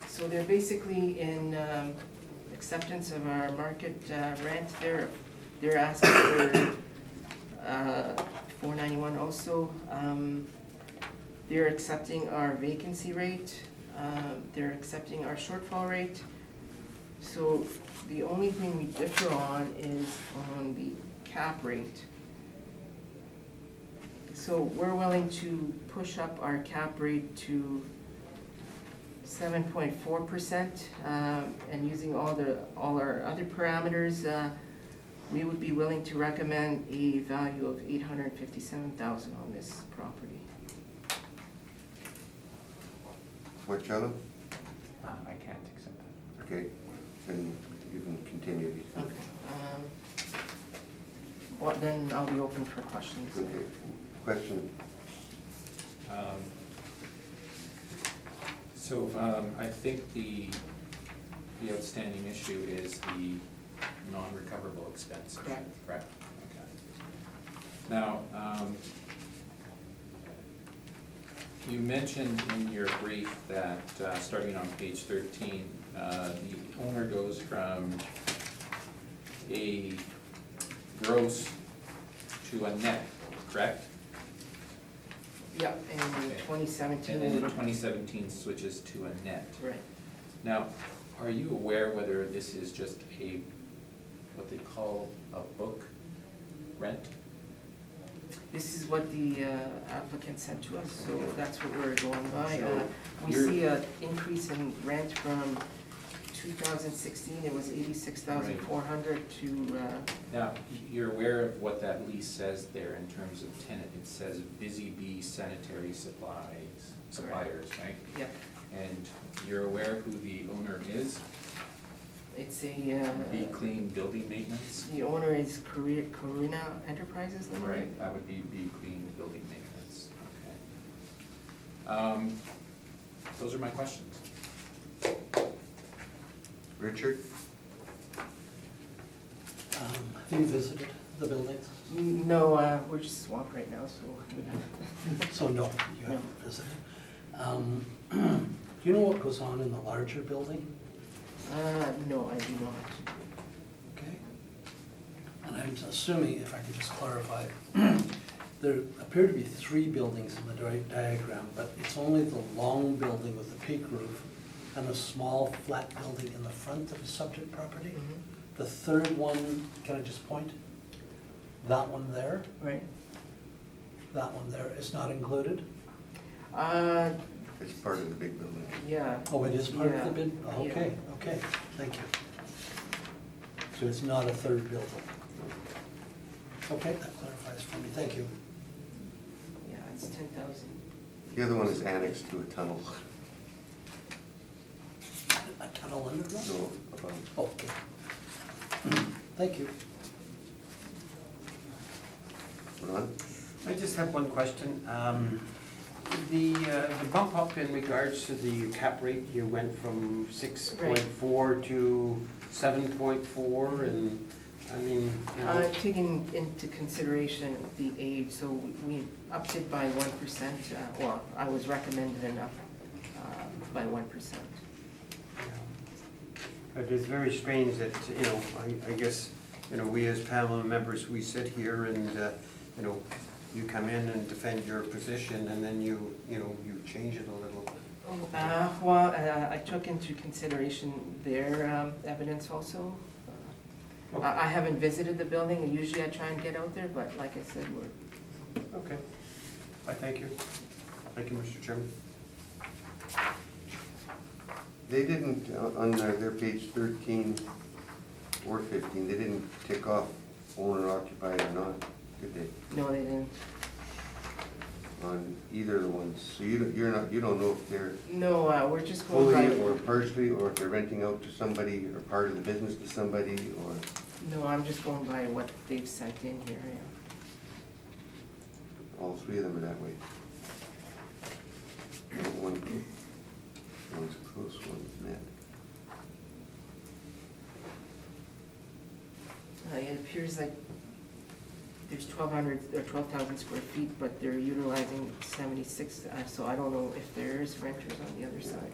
So they're basically in acceptance of our market rent. They're asking for $491 also. They're accepting our vacancy rate. They're accepting our shortfall rate. So the only thing we differ on is on the cap rate. So we're willing to push up our cap rate to 7.4%, and using all our other parameters, we would be willing to recommend a value of $857,000 on this property. Marcello? I can't accept that. Okay, then you can continue. Okay. Well, then I'll be open for questions. Okay, question? So I think the outstanding issue is the non-recoverable expense. Correct. Correct, okay. Now, you mentioned in your brief that, starting on page 13, the owner goes from a gross to a net, correct? Yeah, and in Okay. 2017. And then in 2017 switches to a net. Right. Now, are you aware whether this is just a, what they call a book rent? This is what the applicant sent to us, so that's what we're going by. So We you're- see an increase in rent from 2016, it was 86,400 to, Now, you're aware of what that lease says there in terms of tenant. It says Busy Bee Sanitary Suppliers, right? yeah, And you're aware who the owner is? it's a, Be Clean Building Maintenance? the owner is Corina Enterprises Limited. Right, that would be Be Clean Building Maintenance, okay. Those are my questions. Richard? Have you visited the buildings? No, we're just swamped right now, so. So no, you haven't visited. Do you know what goes on in the larger building? No, I do not. Okay. And I'm assuming, if I could just clarify, there appear to be 3 buildings in the diagram, but it's only the long building with the peak roof and a small flat building in the front of the subject property. Mhm. The third one, can I just point? That one there, Right. that one there is not included? It's part of the big building. Yeah. Oh, it is part of the Yeah. bid? Oh, okay, okay, thank you. So it's not a third building? Okay, that clarifies for me, thank you. Yeah, it's 10,000. The other one is annexed to a tunnel. A tunnel underground? No, above. Okay. Thank you. Ron? I just have one question. The bump up in regards to the cap rate, you went from 6.4 to 7.4, and, I mean, you know. Taking into consideration the age, so we upped it by 1%, well, I was recommended an up by 1%. It is very strange that, you know, I guess, you know, we as panel members, we sit here and, you know, you come in and defend your position, and then you change it a little. Well, I took into consideration their evidence also. I haven't visited the building, and usually I try and get out there, but like I said, we're. Okay. I thank you. Thank you, Mr. Chairman. They didn't, on their page 13, or 15, they didn't tick off owner occupied or not, did they? No, they didn't. On either of the ones, so you don't know if they're No, we're just going fully by, or partially, or if they're renting out to somebody, or part of the business to somebody, or, no, I'm just going by what they've sent in here, yeah. all three of them are that way. One's close, one's net. It appears like there's 1,200 or 12,000 square feet, but they're utilizing 76, so I don't know if there's renters on the other side.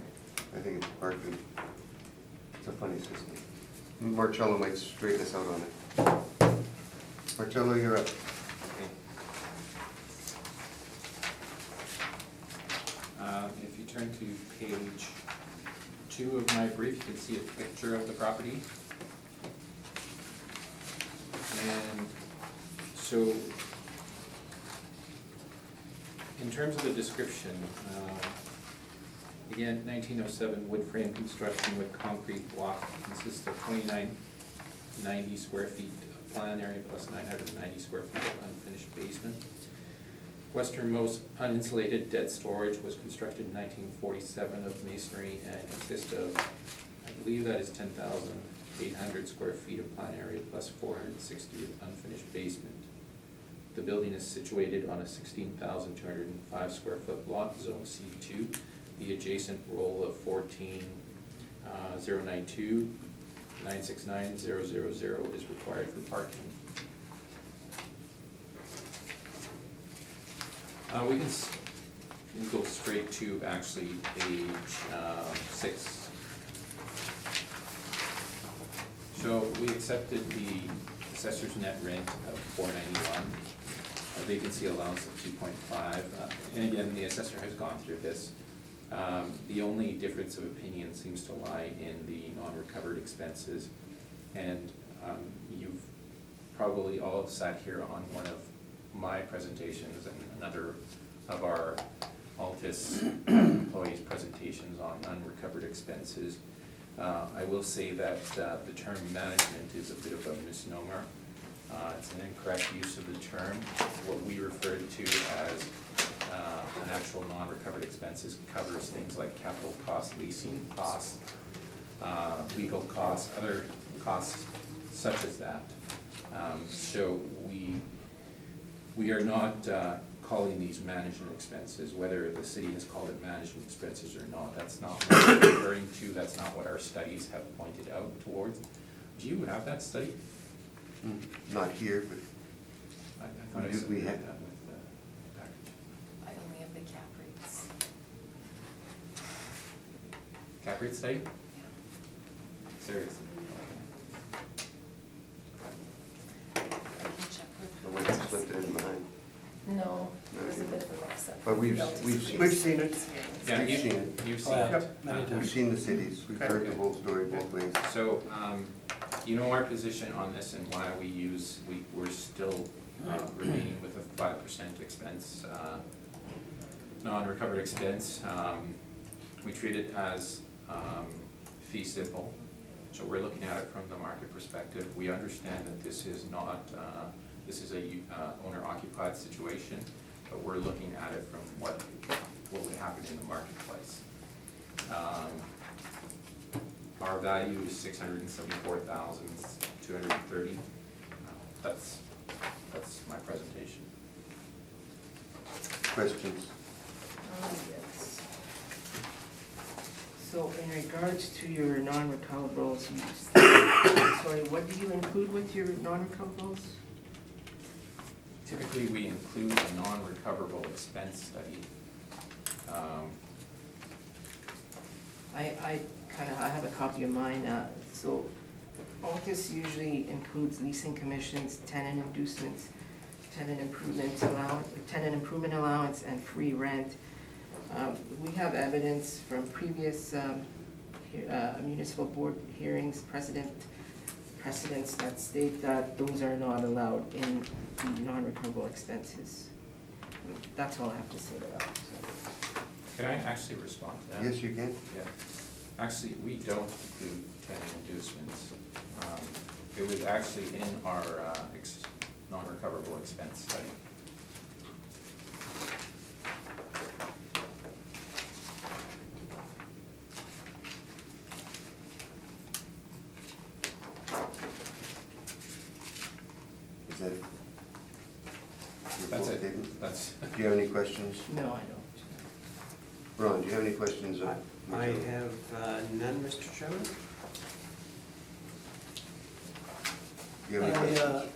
I think it's parking. It's a funny system. Marcello might straighten us out on it. Marcello, you're up. If you turn to page 2 of my brief, you can see a picture of the property. And so, in terms of the description, again, 1907 wood frame construction with concrete block consists of 2990 square feet of plan area plus 990 square feet of unfinished basement. Westernmost uninsulated dead storage was constructed in 1947 of masonry and consists of, I believe that is 10,800 square feet of plan area plus 460 of unfinished basement. The building is situated on a 16,205 square foot lot, zone C2. The adjacent roll of 14,092, 969,000 is required for parking. We can go straight to actually page 6. So we accepted the assessor's net rent of $491, a vacancy allowance of 2.5, and again, the assessor has gone through this. The only difference of opinion seems to lie in the non-recovered expenses, and you've probably all sat here on one of my presentations and another of our Altus employees' presentations on unrecovered expenses. I will say that the term management is a bit of a misnomer. It's an incorrect use of the term. What we refer to as an actual non-recovered expenses covers things like capital costs, leasing costs, legal costs, other costs such as that. So we are not calling these management expenses, whether the city has called it management expenses or not. That's not what we're referring to. That's not what our studies have pointed out towards. Do you have that study? Not here, but I thought I We submitted have- that with the package. I only have the cap rates. Cap rate study? Seriously? I can check the with. one that slipped in behind. No, it was a bit of a mix-up. But we've seen it. Yeah, We've seen it. You've Oh, seen yeah. it. Many We've times. seen the cities, we've heard the whole story both ways. So, you know our position on this and why we're still remaining with a 5% expense, non-recovered expense. We treat it as fee simple, so we're looking at it from the market perspective. We understand that this is not, this is a owner occupied situation, but we're looking at it from what would happen in the marketplace. Our value is $674,230. That's my presentation. Questions? Yes. So in regards to your non-recoverables, sorry, what do you include with your non-recoverables? Typically, we include a non-recoverable expense study. I have a copy of mine, so Altus usually includes leasing commissions, tenant inducements, tenant improvement allowance, and free rent. We have evidence from previous municipal board hearings, precedents that state that those are not allowed in the non-recoverable expenses. That's all I have to say to that. Can I actually respond to that? Yes, you can. Yeah. Actually, we don't include tenant inducements. It was actually in our non-recoverable expense study. Is that? your That's full it. statement? That's, Do you have any questions? No, I don't. Ron, do you have any questions? of I Marcelo? have none, Mr. Chairman. Do you have any questions?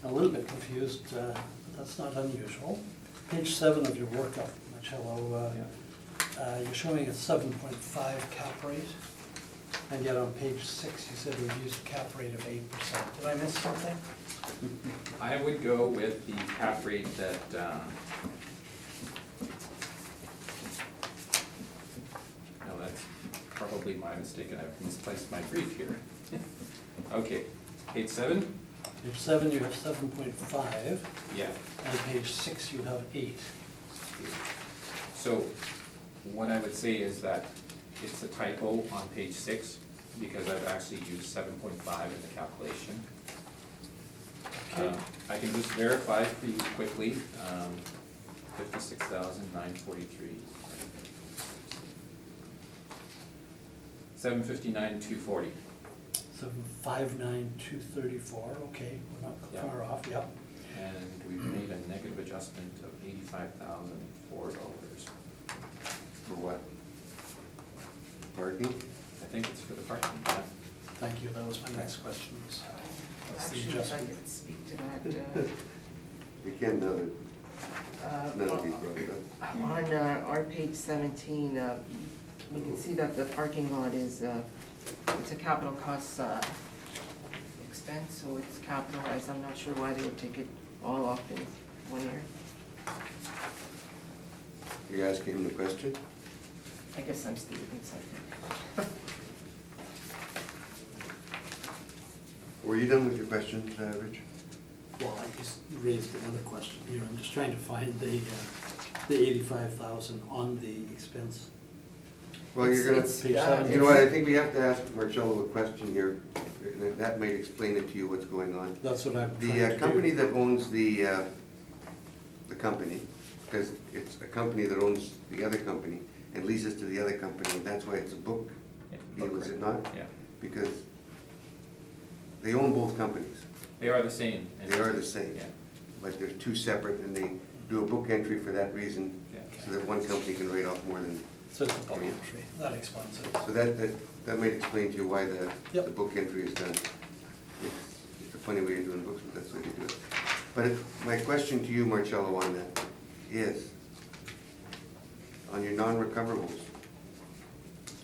A little bit confused, but that's not unusual. Page 7 of your workup, Marcello, you're showing a 7.5 cap rate, and yet on page 6, you said we've used a cap rate of 8%. Did I miss something? I would go with the cap rate that, no, that's probably my mistake, and I've misplaced my brief here. Okay, page 7? Page 7, you have 7.5, Yeah. and page 6, you have 8. So what I would say is that it's a typo on page 6, because I've actually used 7.5 in the calculation. Okay. I can just verify for you quickly, 56,943. 759,240. 759,234, okay, we're not Yeah. far off, yep. And we've made a negative adjustment of $85,004. For what? Parking? I think it's for the parking lot. Thank you, that was my next question. What's the Actually, if I adjustment? could speak to that, You can, now that none of these uh, brought it up. on our page 17, we can see that the parking lot is, it's a capital cost expense, so it's capitalized. I'm not sure why they would take it all off in 1 year. You're asking him the question? I guess I'm stating something. Were you done with your questions, Rich? Well, I just raised another question here, I'm just trying to find the 85,000 on the expense. Well, you're gonna, It's- Page yeah, 7. you know what, I think we have to ask Marcello a question here, and that might explain it to you what's going on. That's what I'm trying The to do. company that owns the company, because it's a company that owns the other company and leases to the other company, and that's why it's a book Yeah, deal, is it not? Yeah, Because they own both companies. they are the same. They are the same, Yeah, but they're two separate, and they do a book entry for that reason, yeah. so that one company can write off more than. So it's a book entry, that explains it. So that might explain to you why the Yep. book entry is done. It's a funny way of doing books, but that's the way they do it. But my question to you, Marcello, on that is, on your non-recoverables,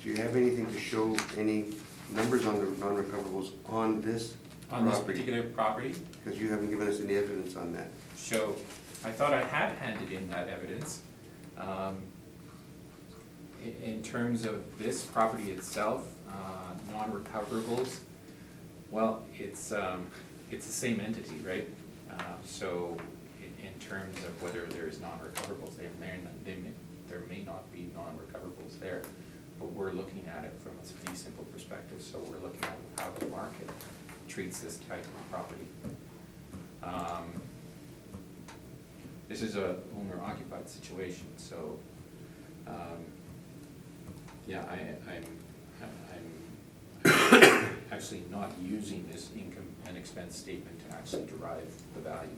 do you have anything to show, any numbers on the non-recoverables on this On this property? particular property, Because you haven't given us any evidence on that. so I thought I had handed in that evidence. In terms of this property itself, non-recoverables, well, it's the same entity, right? So in terms of whether there's non-recoverables, there may not be non-recoverables there, but we're looking at it from a fee simple perspective, so we're looking at how the market treats this type of property. This is a owner-occupied situation, so, yeah, I'm actually not using this income and expense statement to actually derive the value.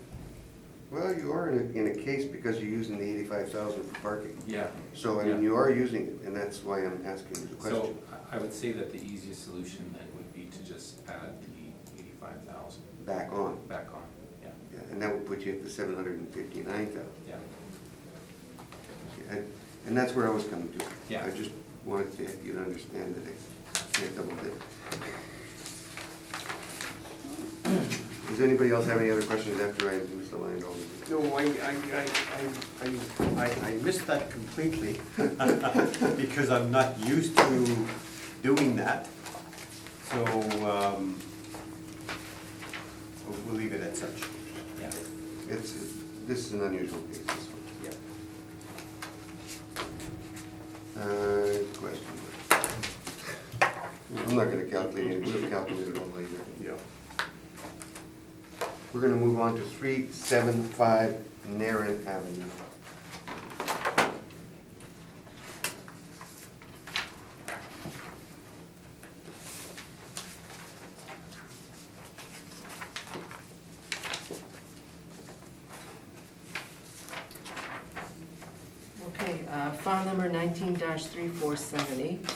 Well, you are in a case because you're using the 85,000 for parking. Yeah. So, I mean, you are using it, and that's why I'm asking you the So question. I would say that the easiest solution then would be to just add the 85,000 Back on. back on, yeah, Yeah, and that would put you at the 759,000. yeah. And that's where I was coming to. Yeah. I just wanted you to understand that I can't double dip. Does anybody else have any other questions after I lose the line? No, I missed that completely, because I'm not used to doing that. So, we'll leave it at such. Yeah. This is an unusual case, this one. Yeah. Question. I'm not gonna calculate it, we'll calculate it all later. Yeah. We're gonna move on to 375 Narren Avenue. Okay, file number 19-3478.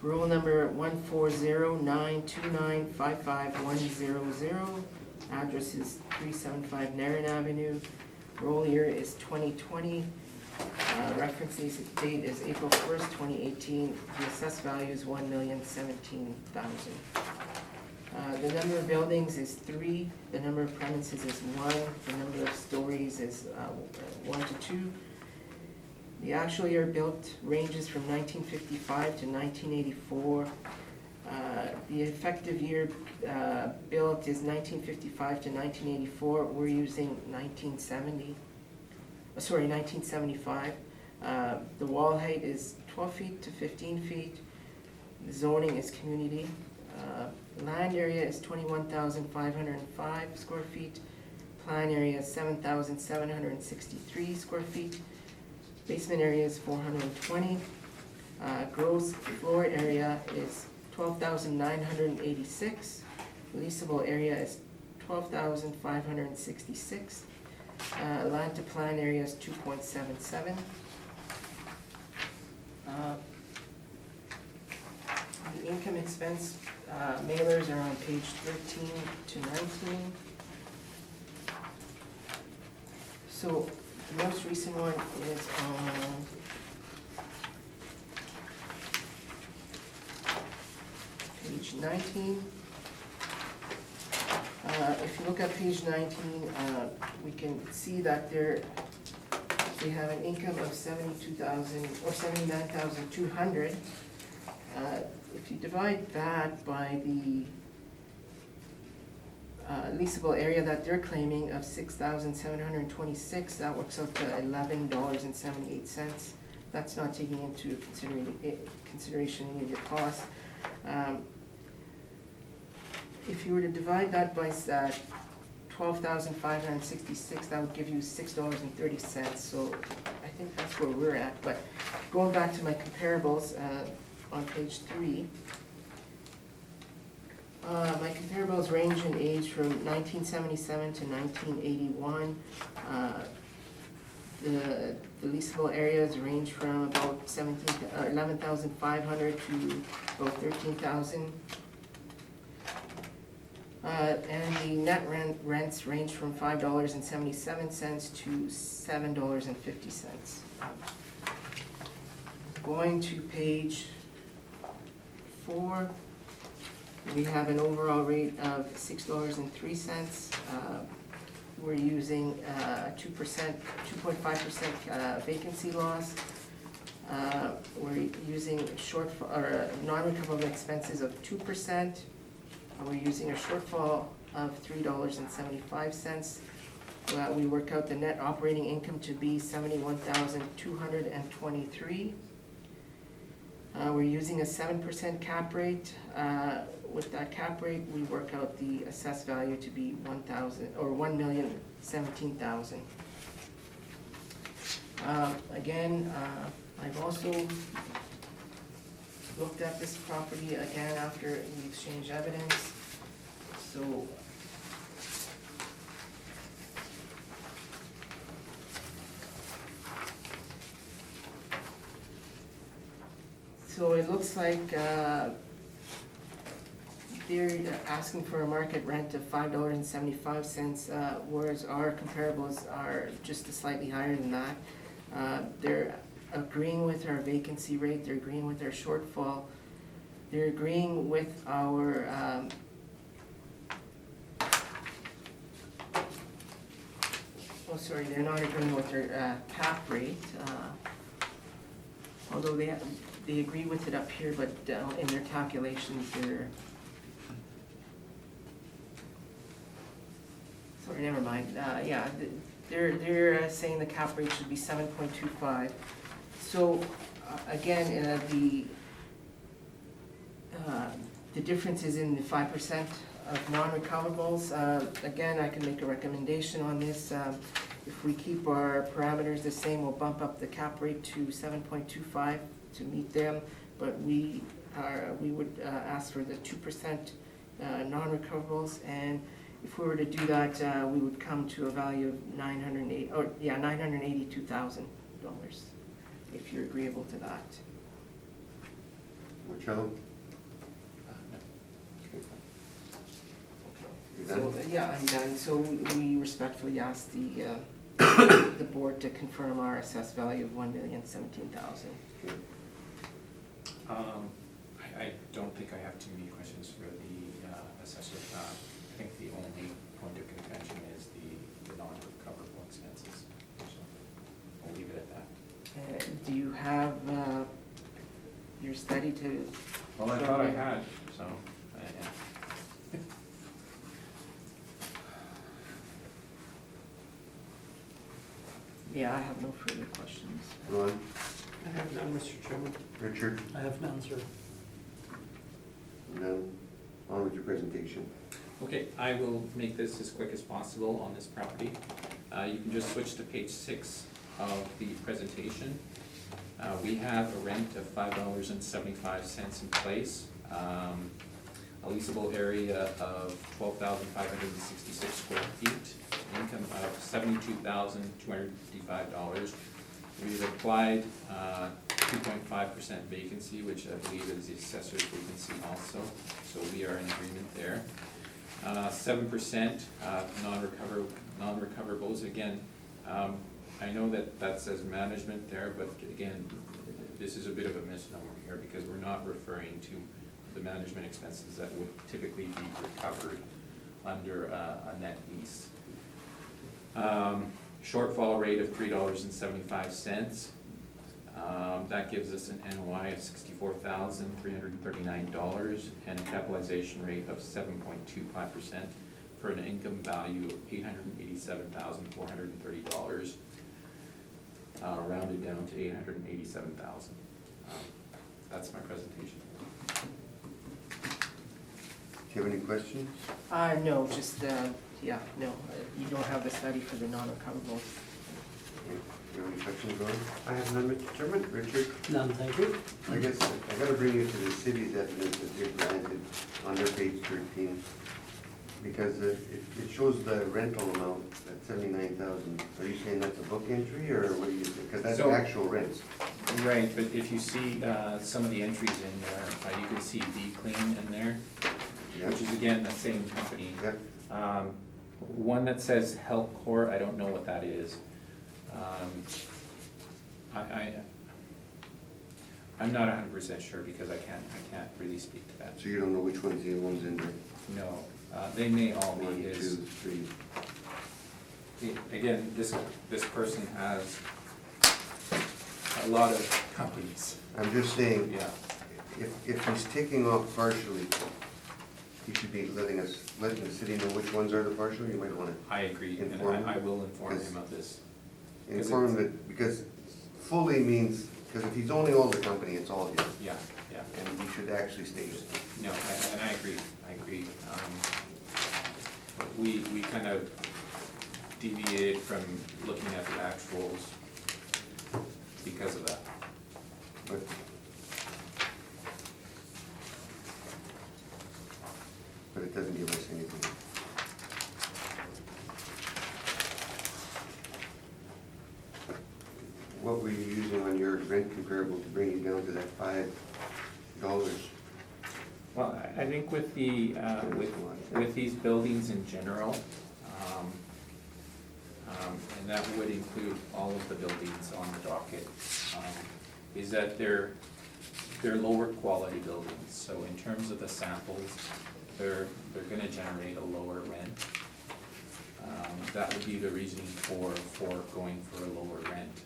Roll number 140-929-55100. Address is 375 Narren Avenue. Roll year is 2020. Reference date is April 1st, 2018. The assessed value is $1,017,000. The number of buildings is 3. The number of premises is 1. The number of stories is 1 to 2. The actual year built ranges from 1955 to 1984. The effective year built is 1955 to 1984. We're using 1975. The wall height is 12 feet to 15 feet. The zoning is community. Land area is 21,505 square feet. Plan area is 7,763 square feet. Basement area is 420. Gross floor area is 12,986. Leasable area is 12,566. Land to plan area is 2.77. The income expense mailers are on page 13 to 19. So the most recent one is on page 19. If you look at page 19, we can see that they have an income of 72,000 or 79,200. If you divide that by the leasable area that they're claiming of 6,726, that works out to $11.78. That's not taking into consideration any of the costs. If you were to divide that by 12,566, that would give you $6.30. So I think that's where we're at. But going back to my comparables on page 3, my comparables range in age from 1977 to 1981. The leasable areas range from about 11,500 to about 13,000. And the net rents range from $5.77 to $7.50. Going to page 4, we have an overall rate of $6.03. We're using 2.5% vacancy loss. We're using non-recoverable expenses of 2%. We're using a shortfall of $3.75. We work out the net operating income to be $71,223. We're using a 7% cap rate. With that cap rate, we work out the assessed value to be $1,017,000. Again, I've also looked at this property again after we exchanged evidence. So it looks like they're asking for a market rent of $5.75, whereas our comparables are just slightly higher than that. They're agreeing with our vacancy rate, they're agreeing with our shortfall, they're agreeing with our they're not agreeing with their cap rate, although they agree with it up here, but in their calculations, sorry, never mind. Yeah, they're saying the cap rate should be 7.25. So again, The difference is in the 5% of non-recoverables. Again, I can make a recommendation on this. If we keep our parameters the same, we'll bump up the cap rate to 7.25 to meet them, but we would ask for the 2% non-recoverables, and if we were to do that, we would come to a value of $982,000, if you're agreeable to that. Marcello? You So, done? yeah, I'm done. So we respectfully ask the the board to confirm our assessed value of $1,017,000. Okay. I don't think I have too many questions for the assessor. I think the only point of contention is the non-recoverable expenses. So I'll leave it at that. Do you have your study to? Well, I thought I had, so, yeah. Yeah, I have no further questions. Ron? I have none, Mr. Chairman. Richard? I have none, sir. None? On with your presentation. Okay, I will make this as quick as possible on this property. You can just switch to page 6 of the presentation. We have a rent of $5.75 in place, a leasable area of 12,566 square feet, income of $72,255. We've applied 2.5% vacancy, which I believe is the assessor's vacancy also, so we are in agreement there. 7% non-recoverables. Again, I know that says management there, but again, this is a bit of a misnomer here because we're not referring to the management expenses that would typically be recovered under a net lease. Shortfall rate of $3.75. That gives us an NOI of $64,339 and a capitalization rate of 7.25% for an income value of $887,430, rounded down to $887,000. That's my presentation. Do you have any questions? No, just, yeah, no, you don't have the study for the non-recoverables. Okay. Do you have any questions, Ron? I have none, Mr. Chairman. Richard? None, thank you. I guess I gotta bring you to the city's evidence that they presented on their page 13. Because it shows the rental amount at 79,000. Are you saying that's a book entry or what do you, because that's So- actual rents? Right, but if you see some of the entries in there, you can see V-Clean in there, Yeah. which is again the same company. Yep. One that says Health Corps, I don't know what that is. I'm not 100% sure because I can't really speak to that. So you don't know which one's the ones in there? No, they may all be 1, his. 2, 3. Again, this person has a lot of companies. I'm just saying, Yeah, if he's taking off partially, he should be letting the city know which ones are the partial. You might want to I agree, and Inform I will inform him. him of this. inform him that, because fully means, because if he's owning all the company, it's all his. Yeah, yeah. And he should actually stay his. No, and I agree. We kind of deviated from looking at the actuals because of that. But it doesn't give us anything. What were you using on your rent comparable to bring you down to that $5? Well, I think with the, with these buildings in general, and that would include all of the buildings on the docket, is that they're lower quality buildings. So in terms of the samples, they're gonna generate a lower rent. That would be the reasoning for going for a lower rent.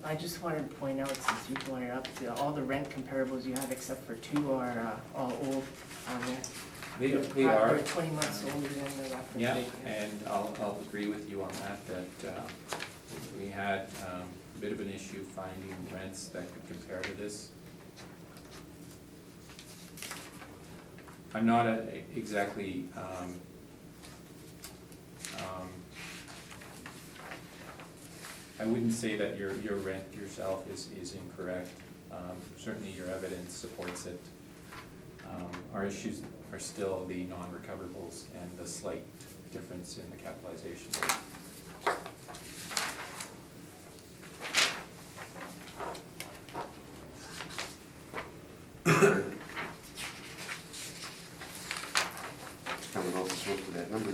I just wanted to point out, since you pointed out, all the rent comparables you have except for 2 are all old on there. They They're are, 20 months older than the reference yeah, date. and I'll agree with you on that we had a bit of an issue finding rents that could compare to this. I'm not exactly, I wouldn't say that your rent yourself is incorrect. Certainly your evidence supports it. Our issues are still the non-recoverables and the slight difference in the capitalization. Coming off the smoke with that number.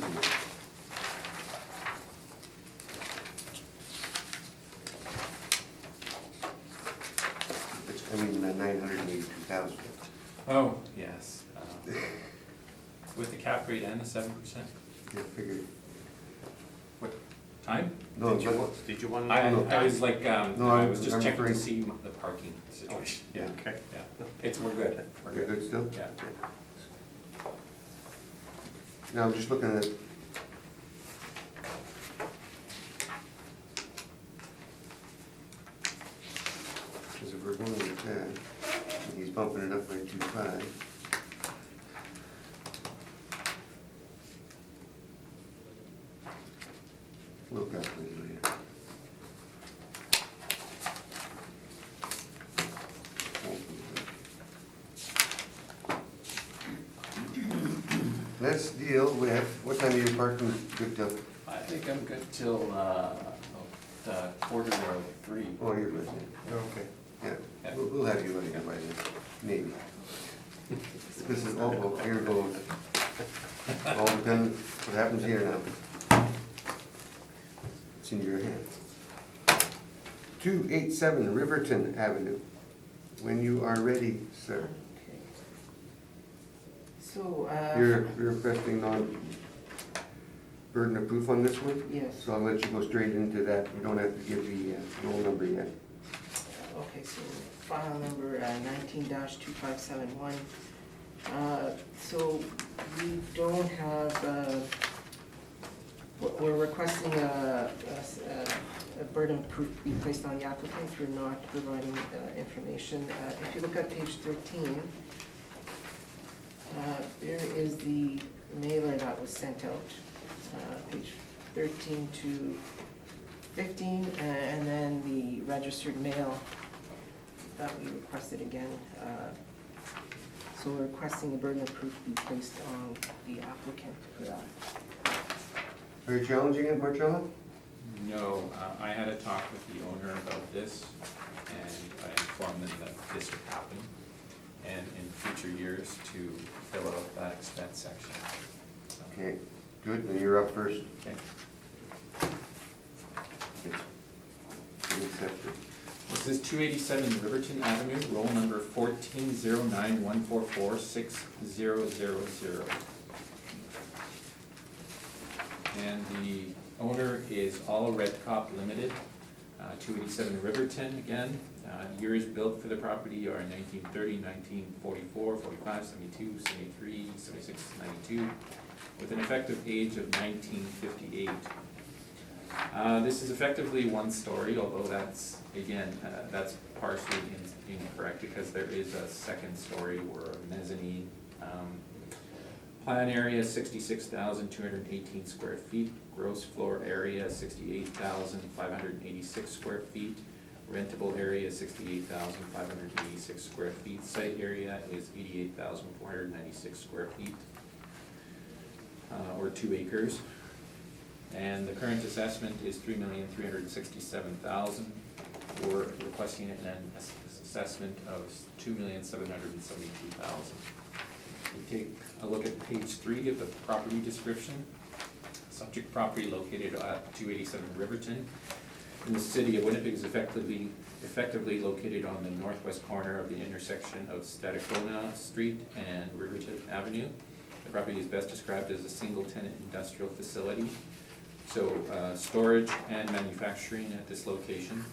I mean, 982,000. Oh, yes. With the cap rate and the 7%? Yeah, figured. What, time? No, Did you but- want, did you want? I was like, No, I was just I'm checking to referring- see the parking situation. Yeah. Okay. Yeah, we're good, we're You're good. good still? Yeah. Now, I'm just looking at. Because if we're going with that, and he's bumping it up by 2.5. We'll calculate it later. Let's deal with, what time are you parking good till? I think I'm good till, quarter of 3. Oh, you're good. Okay. Yeah, Yeah. we'll have you ready by then, maybe. This is, oh, here goes. All depends what happens here now. It's in your hands. 287 Riverton Avenue. When you are ready, sir. Okay. So, You're requesting non-burden of proof on this one? yes, So I'll let you go straight into that. You don't have to give the roll number yet. okay, so file number 19-2571. So we don't have, we're requesting a burden of proof be placed on the applicant for not providing information. If you look at page 13, there is the mailer that was sent out, page 13 to 15, and then the registered mail that we requested again. So we're requesting a burden of proof be placed on the applicant for that. Are you challenging it, Marcella? No, I had a talk with the owner about this, and I informed them that this would happen, and in future years to fill out that expense section. Okay, good, then you're up first. Okay. It's accepted. This is 287 Riverton Avenue, roll number 1409144600. And the owner is All Red Cop Limited, 287 Riverton again. Years built for the property are 1930, 1944, 45, 72, 73, 76, 92, with an effective age of 1958. This is effectively one story, although that's, again, that's partially incorrect because there is a second story or a mezzanine. Plan area 66,218 square feet, gross floor area 68,586 square feet, rentable area 68,586 square feet, site area is 88,496 square feet, or 2 acres. And the current assessment is $3,367,000. We're requesting an assessment of $2,772,000. We take a look at page 3 of the property description. Subject property located at 287 Riverton in the city of Winnipeg is effectively located on the northwest corner of the intersection of Stadacona Street and Riverton Avenue. The property is best described as a single-tenant industrial facility. So, storage and manufacturing at this location.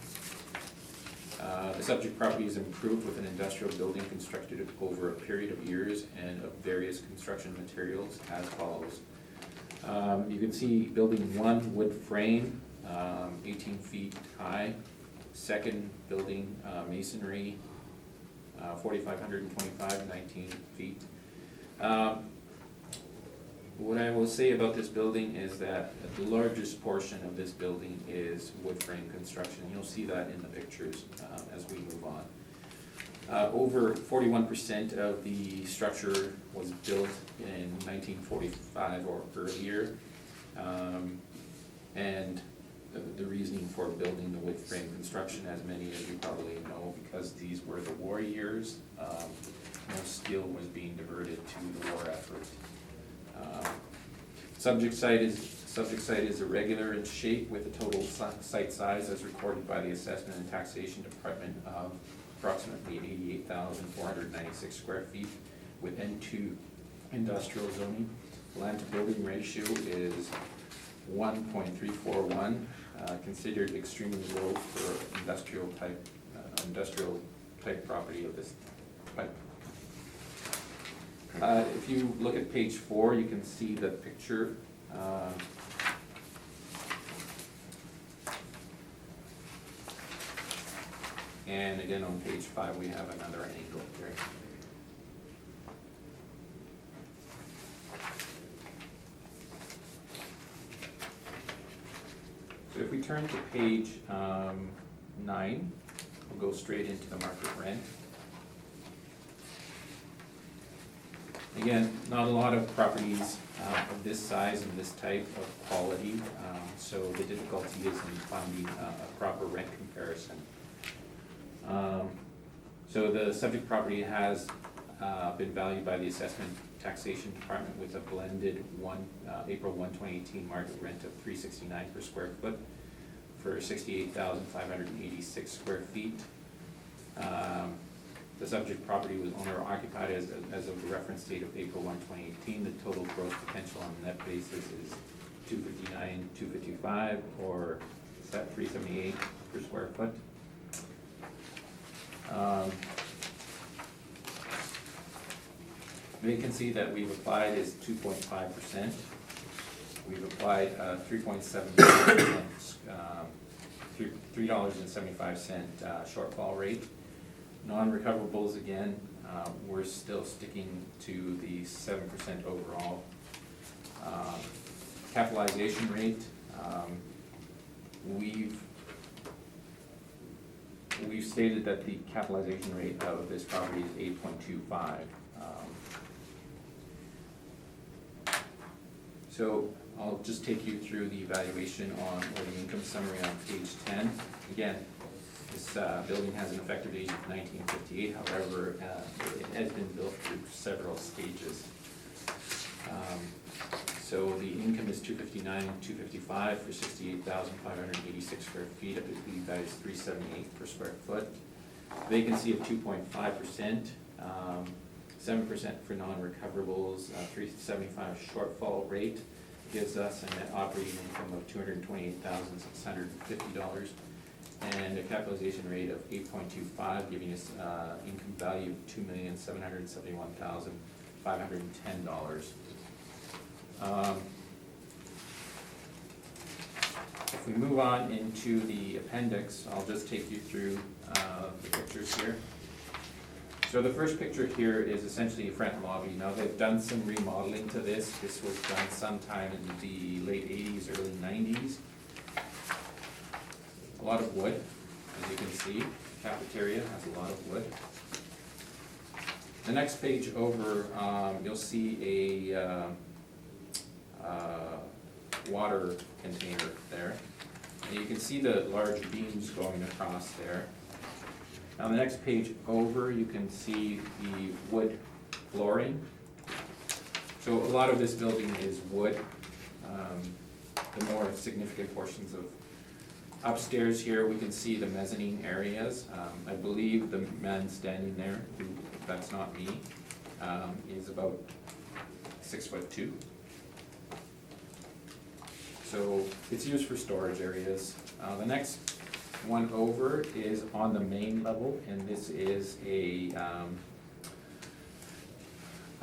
The subject property is improved with an industrial building constructed over a period of years and of various construction materials as follows. You can see building 1, wood frame, 18 feet high, second building, masonry, 4,525, 19 feet. What I will say about this building is that the largest portion of this building is wood frame construction. You'll see that in the pictures as we move on. Over 41% of the structure was built in 1945 or earlier. And the reasoning for building the wood frame construction, as many of you probably know, because these were the war years, most steel was being diverted to the war effort. Subject site is irregular in shape with a total site size as recorded by the Assessment and Taxation Department of approximately 88,496 square feet with N2 industrial zoning. Land to building ratio is 1.341, considered extremely low for industrial type property of this type. If you look at page 4, you can see the picture. And again, on page 5, we have another angle here. So if we turn to page 9, we'll go straight into the market rent. Again, not a lot of properties of this size and this type of quality, so the difficulty is in finding a proper rent comparison. So the subject property has been valued by the Assessment Taxation Department with a blended April 1, 2018 market rent of $369 per square foot for 68,586 square feet. The subject property was owner occupied as of the reference date of April 1, 2018. The total gross potential on a net basis is $259, $255, or set $378 per square foot. Vacancy that we've applied is 2.5%. We've applied 3.7%, $3.75 shortfall rate. Non-recoverables, again, we're still sticking to the 7% overall. Capitalization rate, we've stated that the capitalization rate of this property is 8.25. So I'll just take you through the evaluation or the income summary on page 10. Again, this building has an effective age of 1958, however, it has been built through several stages. So the income is $259, $255 for 68,586 square feet. I believe that is $378 per square foot. Vacancy of 2.5%, 7% for non-recoverables, $375 shortfall rate gives us a net operating income of $228,650. And a capitalization rate of 8.25, giving us income value of $2,771,510. If we move on into the appendix, I'll just take you through the pictures here. So the first picture here is essentially a front lobby. Now they've done some remodeling to this. This was done sometime in the late 80s, early 90s. A lot of wood, as you can see. Cafeteria has a lot of wood. The next page over, you'll see a water container there. And you can see the large beams going across there. Now the next page over, you can see the wood flooring. So a lot of this building is wood. The more significant portions of upstairs here, we can see the mezzanine areas. I believe the man standing there, who, that's not me, is about 6'2". So it's used for storage areas. The next one over is on the main level, and this is a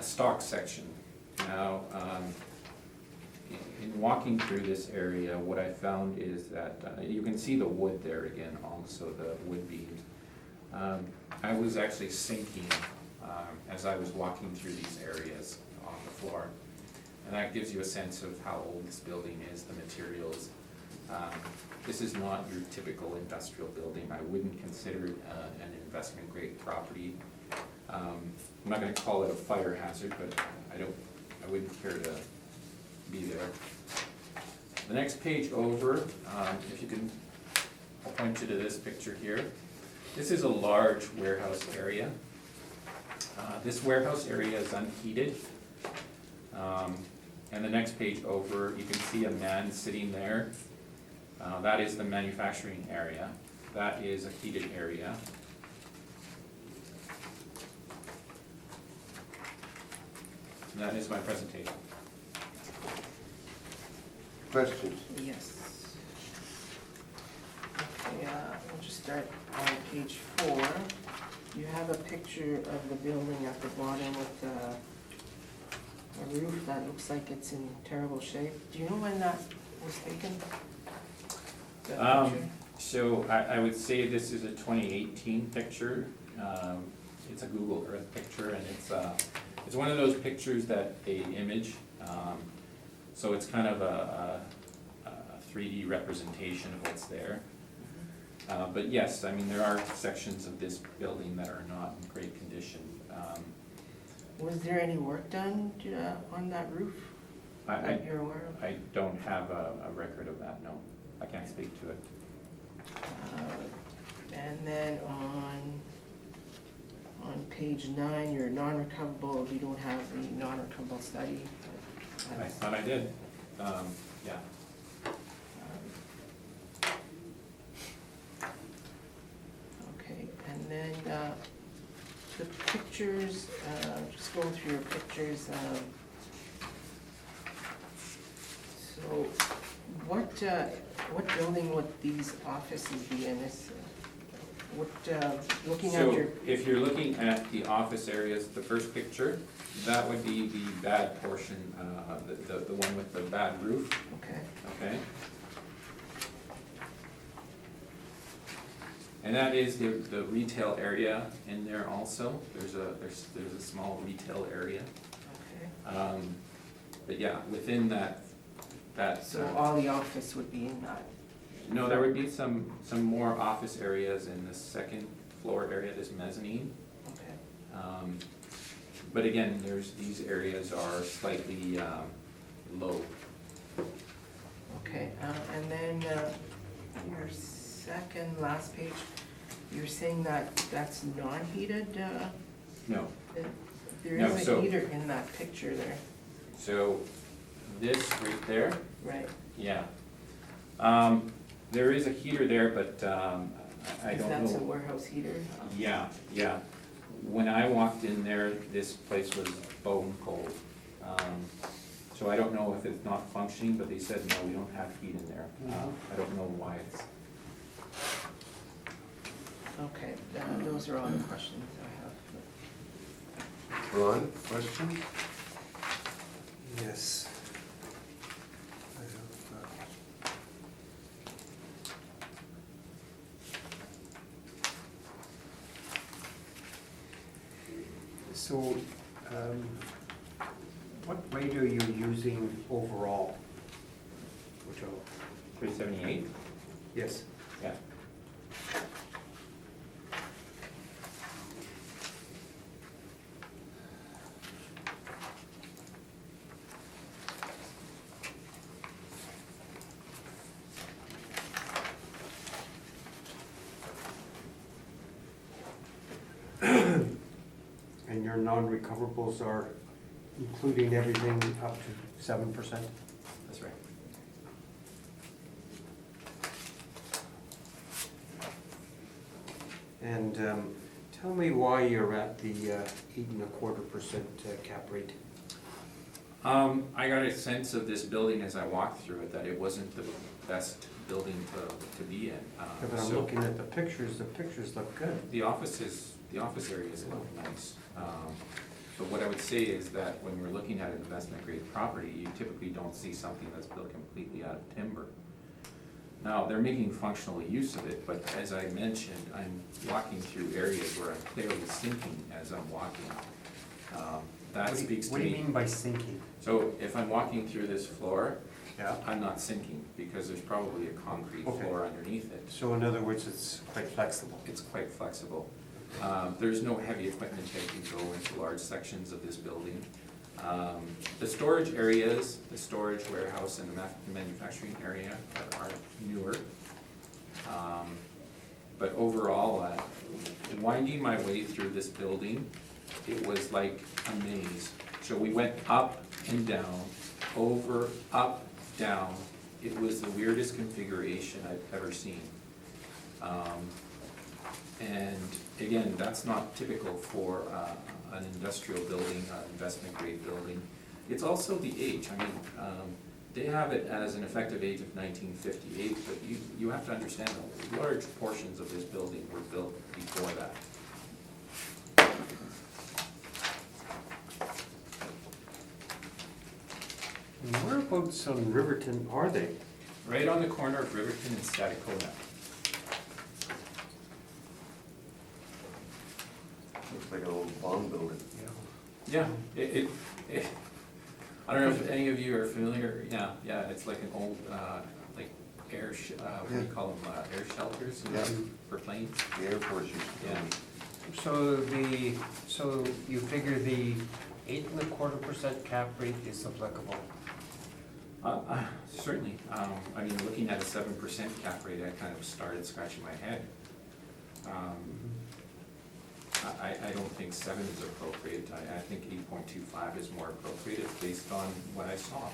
stock section. Now, in walking through this area, what I found is that, you can see the wood there again, also the wood beams. I was actually sinking, as I was walking through these areas on the floor. And that gives you a sense of how old this building is, the materials. This is not your typical industrial building. I wouldn't consider it an investment grade property. I'm not gonna call it a fire hazard, but I wouldn't care to be there. The next page over, if you can, I'll point you to this picture here. This is a large warehouse area. This warehouse area is unheated. And the next page over, you can see a man sitting there. That is the manufacturing area. That is a heated area. And that is my presentation. Questions? Yes. Okay, we'll just start on page 4. You have a picture of the building at the bottom with a roof that looks like it's in terrible shape. Do you know when that was taken? That picture? So I would say this is a 2018 picture. It's a Google Earth picture, and it's one of those pictures that they image. So it's kind of a 3D representation of what's there. But yes, I mean, there are sections of this building that are not in great condition. Was there any work done on that roof that you're aware of? I don't have a record of that, no. I can't speak to it. And then on page 9, your non-recoverable, you don't have the non-recoverable study. I thought I did, yeah. Okay, and then the pictures, just going through your pictures. So what building would these offices be in? Looking at your... So if you're looking at the office areas, the first picture, that would be the bad portion, the one with the bad roof, Okay. okay? And that is the retail area in there also. There's a small retail area. Okay. But yeah, within that. So all the office would be in that? No, there would be some more office areas in the second floor area, this mezzanine. Okay. But again, these areas are slightly low. Okay, and then your second last page, you're saying that that's non-heated? No. There No, is a so- heater in that picture there, So this right there, right? yeah. There is a heater there, but I don't know. That's a warehouse heater? Yeah, yeah. When I walked in there, this place was bone cold. So I don't know if it's not functioning, but they said, no, we don't have heat in there. I don't know why it's. Okay, those are all the questions I have. Ron, questions? Yes. So, what rate are you using overall? Which are, 378? yes, Yeah. and your non-recoverables are including everything up to 7%? That's right. And tell me why you're at the 8.25% cap rate. I got a sense of this building as I walked through it, that it wasn't the best building to be in. Yeah, but I'm So looking at the pictures look good. the office areas look nice. But what I would say is that when we're looking at an investment grade property, you typically don't see something that's built completely out of timber. Now, they're making functional use of it, but as I mentioned, I'm walking through areas where I'm clearly sinking as I'm walking. That speaks to me. What do you mean by sinking? So if I'm walking through this floor, Yeah. I'm not sinking because there's probably a concrete Okay. floor underneath it. So in other words, it's quite flexible. It's quite flexible. There's no heavy equipment that can go into large sections of this building. The storage areas, the storage warehouse and the manufacturing area are newer. But overall, winding my way through this building, it was like a maze. So we went up and down, over, up, down. It was the weirdest configuration I've ever seen. And again, that's not typical for an industrial building, an investment grade building. It's also the age. I mean, they have it as an effective age of 1958, but you have to understand that large portions of this building were built before that. And whereabouts on Riverton are they? Right on the corner of Riverton and Stadacona. Looks like an old bomb building. Yeah, I don't know if any of you are familiar, yeah, it's like an old, like what do you call them, air shelters, you know, Yeah. for planes? The Air Force used to Yeah. build. So you figure the 8.25% cap rate is applicable? Certainly, I mean, looking at a 7% cap rate, I kind of started scratching my head. I don't think 7 is appropriate, I think 8.25 is more appropriate based on what I saw.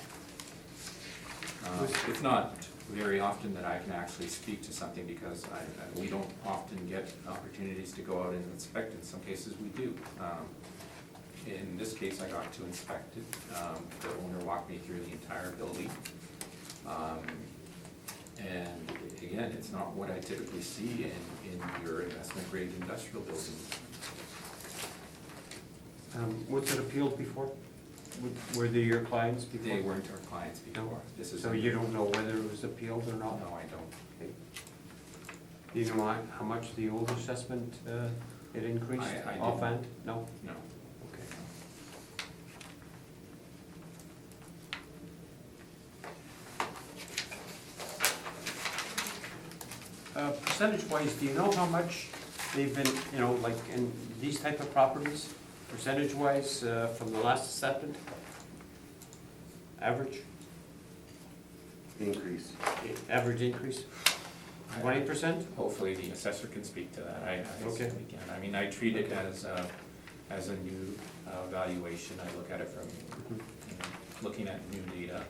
It's not very often that I can actually speak to something because we don't often get opportunities to go out and inspect. In some cases we do. In this case, I got to inspect it. The owner walked me through the entire building. And again, it's not what I typically see in your investment grade industrial buildings. Was it appealed before? Were they your clients before? They weren't our clients before. No. This is So you don't know whether it was appealed or not? No, I don't. Do you know how much the old assessment it increased I didn't. offhand? No? No. Okay. Percentage-wise, do you know how much they've been, like in these type of properties, percentage-wise, from the last assessment? Average? Increase. Average increase? 20%? Hopefully the assessor can speak to that. I Okay. assume he can. I mean, I treat it as a new valuation. I look at it from, looking at new data.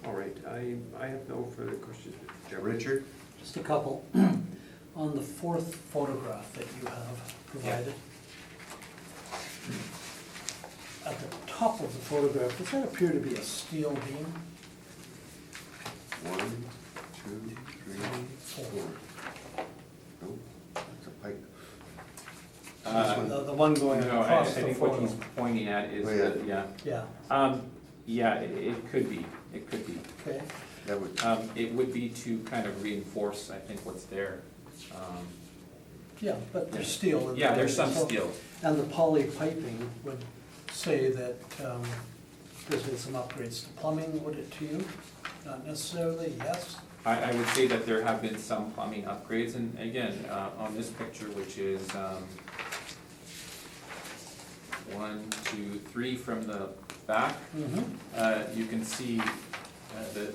All right, I have no further questions. Richard? Just a couple. On the fourth photograph that you have provided, at the top of the photograph, does that appear to be a steel beam? 1, 2, 3, 4. Nope, that's a pipe. The one going No, I across the think what photo? he's pointing at is, Oh, yeah. that, yeah. Yeah, Yeah, it could be, it could be. okay. That would, It would be to kind of reinforce, I think, what's there. Yeah, but there's steel. in Yeah, there, there's some so- steel. And the poly piping would say that there's been some upgrades to plumbing, would it to you? Not necessarily, yes? I would say that there have been some plumbing upgrades, and again, on this picture, which is 1, 2, 3 from the back, Mm-hmm. you can see the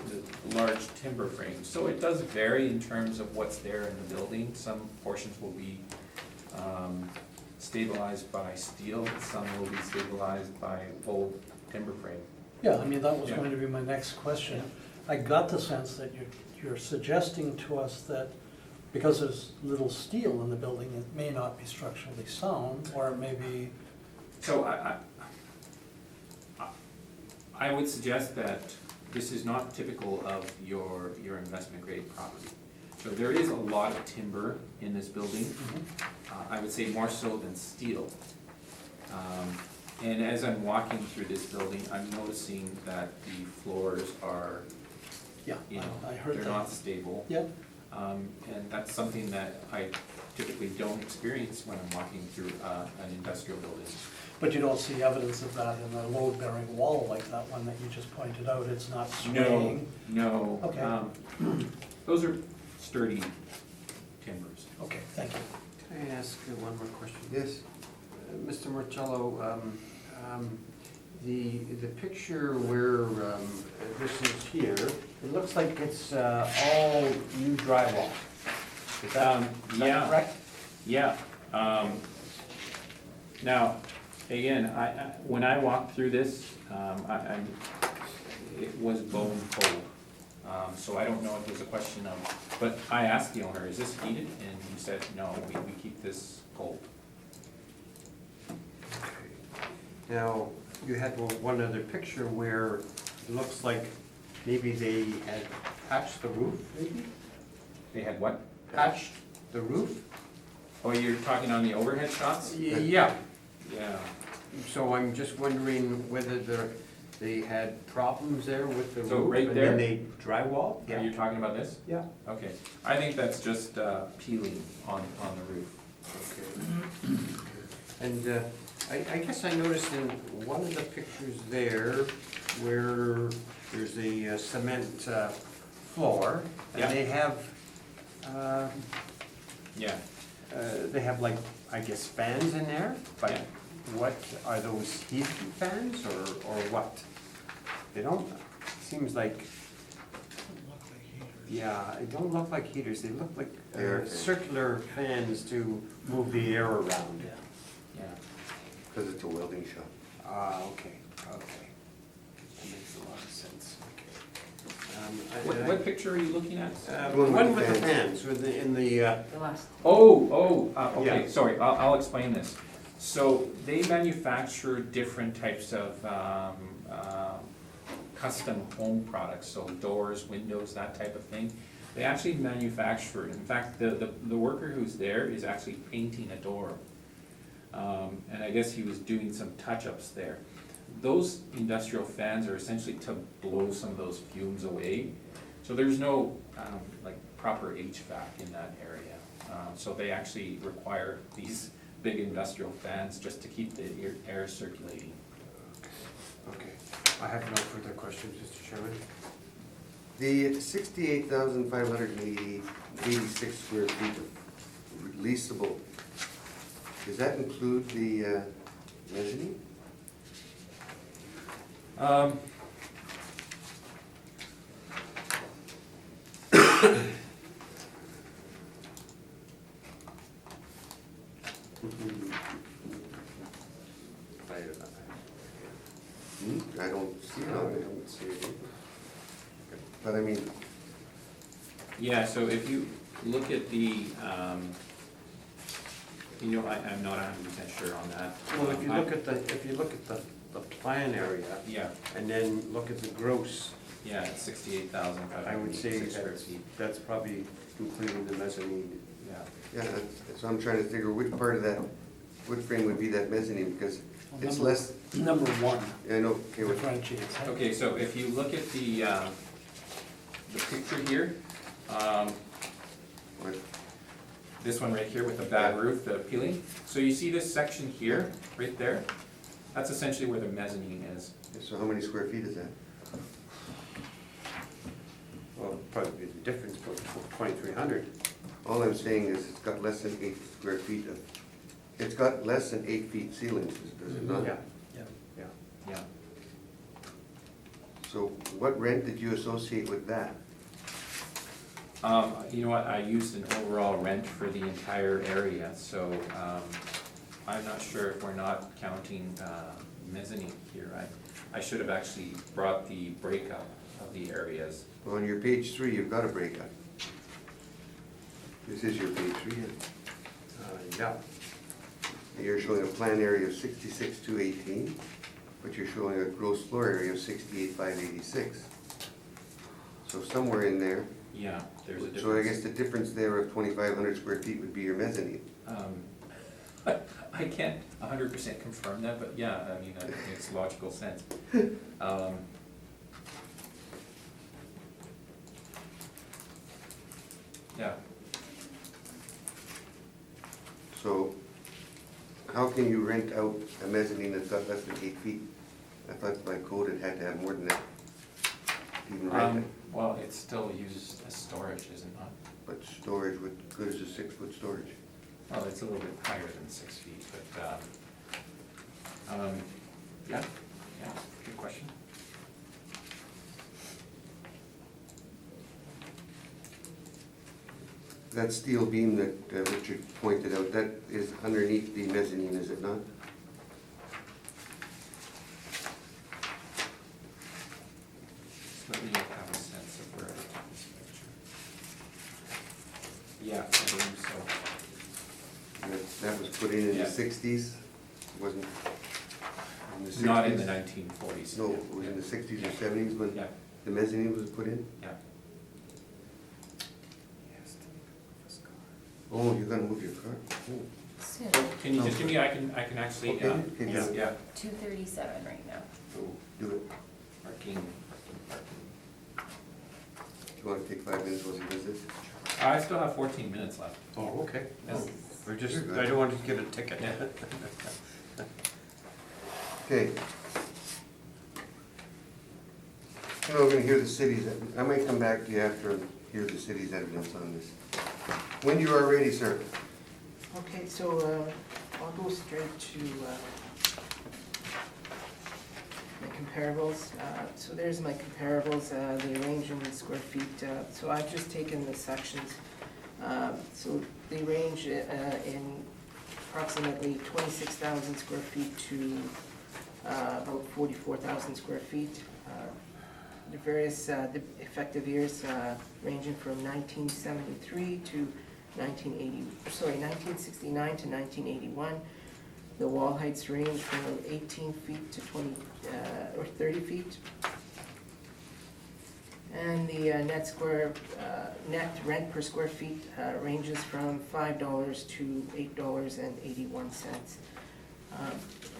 large timber frame. So it does vary in terms of what's there in the building. Some portions will be stabilized by steel, some will be stabilized by old timber frame. Yeah, I mean, that was Yeah. going to be my next question. I got the sense that you're suggesting to us that because there's little steel in the building, it may not be structurally sound, or it may be, So I would suggest that this is not typical of your investment grade property. So there is a lot of timber in this building. I would say more so than steel. And as I'm walking through this building, I'm noticing that the floors are, Yeah, you know, I heard they're that. not stable. Yep, And that's something that I typically don't experience when I'm walking through an industrial building. but you don't see evidence of that in a load-bearing wall like that one that you just pointed out, it's not No, swaying. no. Okay. Those are sturdy timbers. Okay, thank you. Can I ask one more question? Yes? Mr. Marcello, the picture where this is here, it looks like it's all new drywall. Is that Yeah. correct? Yeah. Now, again, when I walked through this, it was bone cold. So I don't know if it was a question of, but I asked the owner, is this heated? And he said, no, we keep this cold. Now, you had one other picture where it looks like maybe they had patched the roof, maybe? They had what? Patched the roof? Oh, you're talking on the overhead shots? Yeah. Yeah. So I'm just wondering whether they had problems there with the roof? So right And there? then they drywall? Are you talking about this? Yeah. Okay. I think that's just peeling on the roof. Okay. And I guess I noticed in one of the pictures there where there's a cement floor, Yeah. and Yeah. they have like, I guess, fans in there, but Yeah. what, are those heat fans or what? They don't, seems like, yeah, it don't look like heaters, they look like Air fans. circular fans to move the air around. Yeah. Yeah. Because it's a welding shop. Ah, okay, okay. That makes a lot of sense, okay. What picture are you looking at? The One with one the with the fans. fans, in the, The last, Okay, Yeah. sorry, I'll explain this. So they manufacture different types of custom home products, so doors, windows, that type of thing. They actually manufacture, in fact, the worker who's there is actually painting a door. And I guess he was doing some touch-ups there. Those industrial fans are essentially to blow some of those fumes away. So there's no like proper HVAC in that area. So they actually require these big industrial fans just to keep the air circulating. okay. I have no further questions, Mr. Chairman. The 68,586 square feet of releasable, does that include the mezzanine? I don't see it on there. don't see it. But I mean, Yeah, so if you look at the, I'm not 100% sure on that. Well, if you look at the plan area, Yeah, and then look at the gross, yeah, it's 68,586 I would say square feet. that's probably including the mezzanine. Yeah. yeah, so I'm trying to figure which part of that wood frame would be that mezzanine, because it's less, Number one I know, okay, with differentiates. huh? Okay, so if you look at the picture here, what- this one right here with the bad roof, the peeling. So you see this section here, right there? That's essentially where the mezzanine is. so how many square feet is that? Well, probably the difference, but 2,300. All I'm saying is it's got less than 8 square feet of, it's got less than 8 feet ceilings, does it not? Yeah, Yeah. yeah. Yeah. So what rent did you associate with that? You know what, I used an overall rent for the entire area, so I'm not sure if we're not counting mezzanine here. I should have actually brought the breakup of the areas. Well, on your page 3, you've got a breakup. This is your page 3, Yeah, you're showing a plan area of 66,218, but you're showing a gross floor area of 68,586. So somewhere in there, Yeah, there's a difference. so I guess the difference there of 2,500 square feet would be your mezzanine. I can't 100% confirm that, but yeah, I mean, it makes logical sense. Yeah, So how can you rent out a mezzanine that's got less than 8 feet? I thought by code it had to have more than that. to even rent it. well, it's still used as storage, is it not? But storage, what good is a 6-foot storage? Well, it's a little bit higher than 6 feet, but, yeah, good question. That steel beam that Richard pointed out, that is underneath the mezzanine, is it not? So let me have a sense of where I took this picture. Yeah, I believe so. That was put in Yeah. the 60s, wasn't in the 60s? Not in the 1940s. No, it was in the 60s or 70s when Yeah, the mezzanine was put in? yeah. Oh, you're gonna move your car? Oh. Soon, Can you just give me, I can actually, Okay, can you- yeah. 2:37 right now. Oh, Do it. parking. Do you wanna take 5 minutes while he does this? I still have 14 minutes left. Oh, okay. Yes. We're just, You're good. I don't want to get a ticket. Yeah. Okay. Now we're gonna hear the city's, I might come back to you after and hear the city's evidence on this. When you are ready, sir. Okay, so I'll go straight to my comparables. So there's my comparables, they range in square feet. So I've just taken the sections. So they range in approximately 26,000 square feet to about 44,000 square feet. The various the effective years ranging from 1973 to 1969 to 1981. The wall heights range from 18 feet to 20 or 30 feet. And the net rent per square feet ranges from $5 to $8.81.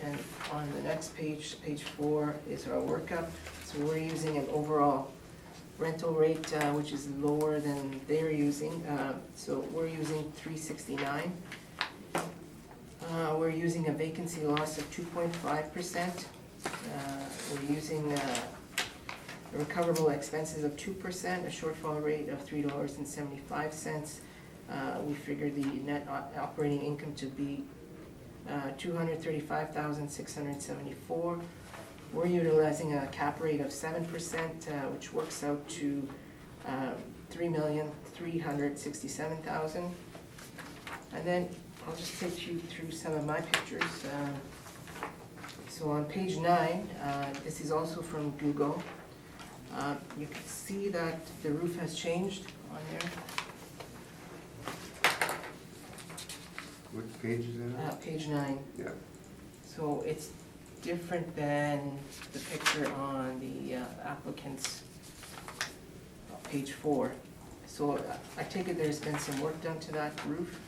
And on the next page, page 4, is our workup. So we're using an overall rental rate which is lower than they're using. So we're using $369. We're using a vacancy loss of 2.5%. We're using recoverable expenses of 2%, a shortfall rate of $3.75. We figured the net operating income to be $235,674. We're utilizing a cap rate of 7%, which works out to $3,367,000. And then I'll just take you through some of my pictures. So on page 9, this is also from Google. You can see that the roof has changed on there. What page is that on? Page 9. Yeah. So it's different than the picture on the applicant's page 4. So I take it there's been some work done to that roof.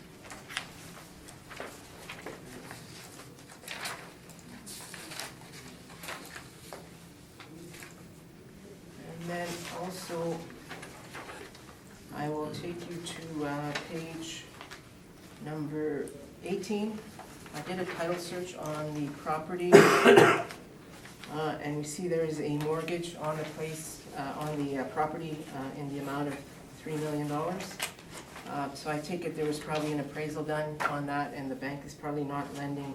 And then also, I will take you to page number 18. I did a title search on the property, and we see there is a mortgage on the place, on the property in the amount of $3 million. So I take it there was probably an appraisal done on that, and the bank is probably not lending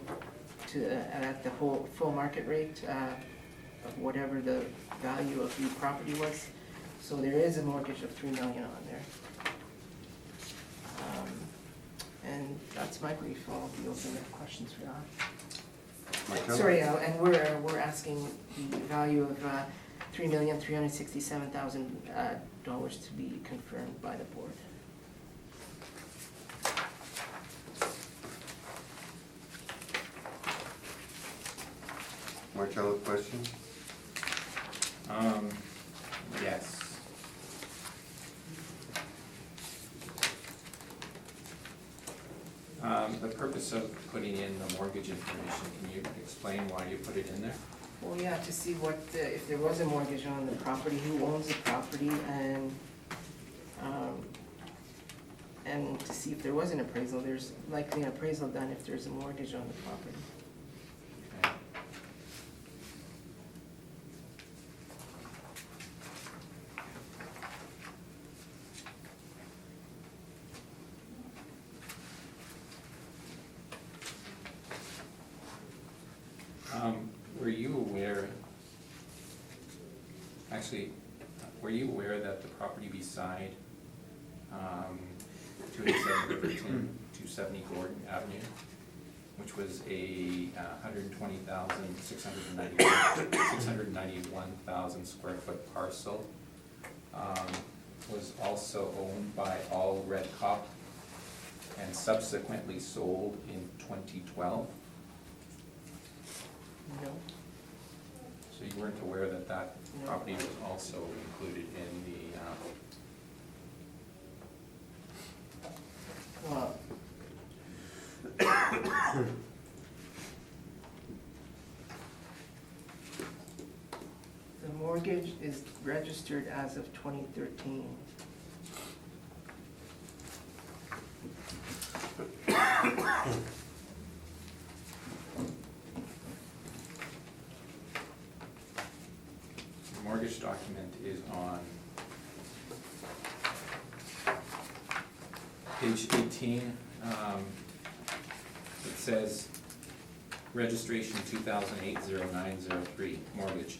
to, at the full market rate of whatever the value of the property was. So there is a mortgage of $3 million on there. And that's my brief. I'll be open to questions for that. Markel? Sorry, and we're asking the value of $3,367,000 to be confirmed by the board. Marcello, question? Yes. The purpose of putting in the mortgage information, can you explain why you put it in there? Well, yeah, to see what, if there was a mortgage on the property, who owns the property, and to see if there was an appraisal. There's likely an appraisal done if there's a mortgage on the property. Okay. Were you aware, actually, were you aware that the property beside 287 Riverton, 270 Gordon Avenue, which was a 691,000 square foot parcel, was also owned by All Red Cop and subsequently sold in 2012? No. So you weren't aware that that No. property was also included in the, Well, the mortgage is registered as of 2013. the mortgage document is on page 18. It says registration 2008-0903, mortgage.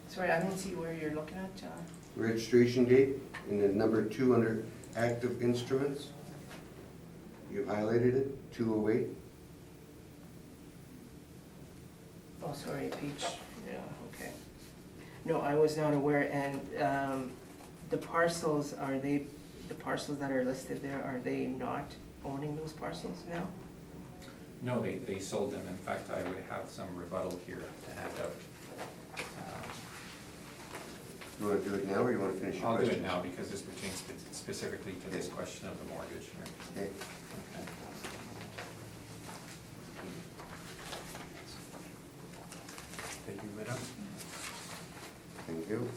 Sorry, I don't see where you're looking at, John. Registration date, and then number 2 under active instruments. You highlighted it, 208. Oh, sorry, page, yeah, okay. No, I was not aware, and the parcels, the parcels that are listed there, are they not owning those parcels now? No, they sold them. In fact, I would have some rebuttal here to hand out. You want to do it now, or you want to finish your I'll do question? it now because this pertains specifically to this question of the mortgage. Okay. Okay. Thank you, madam. Thank you.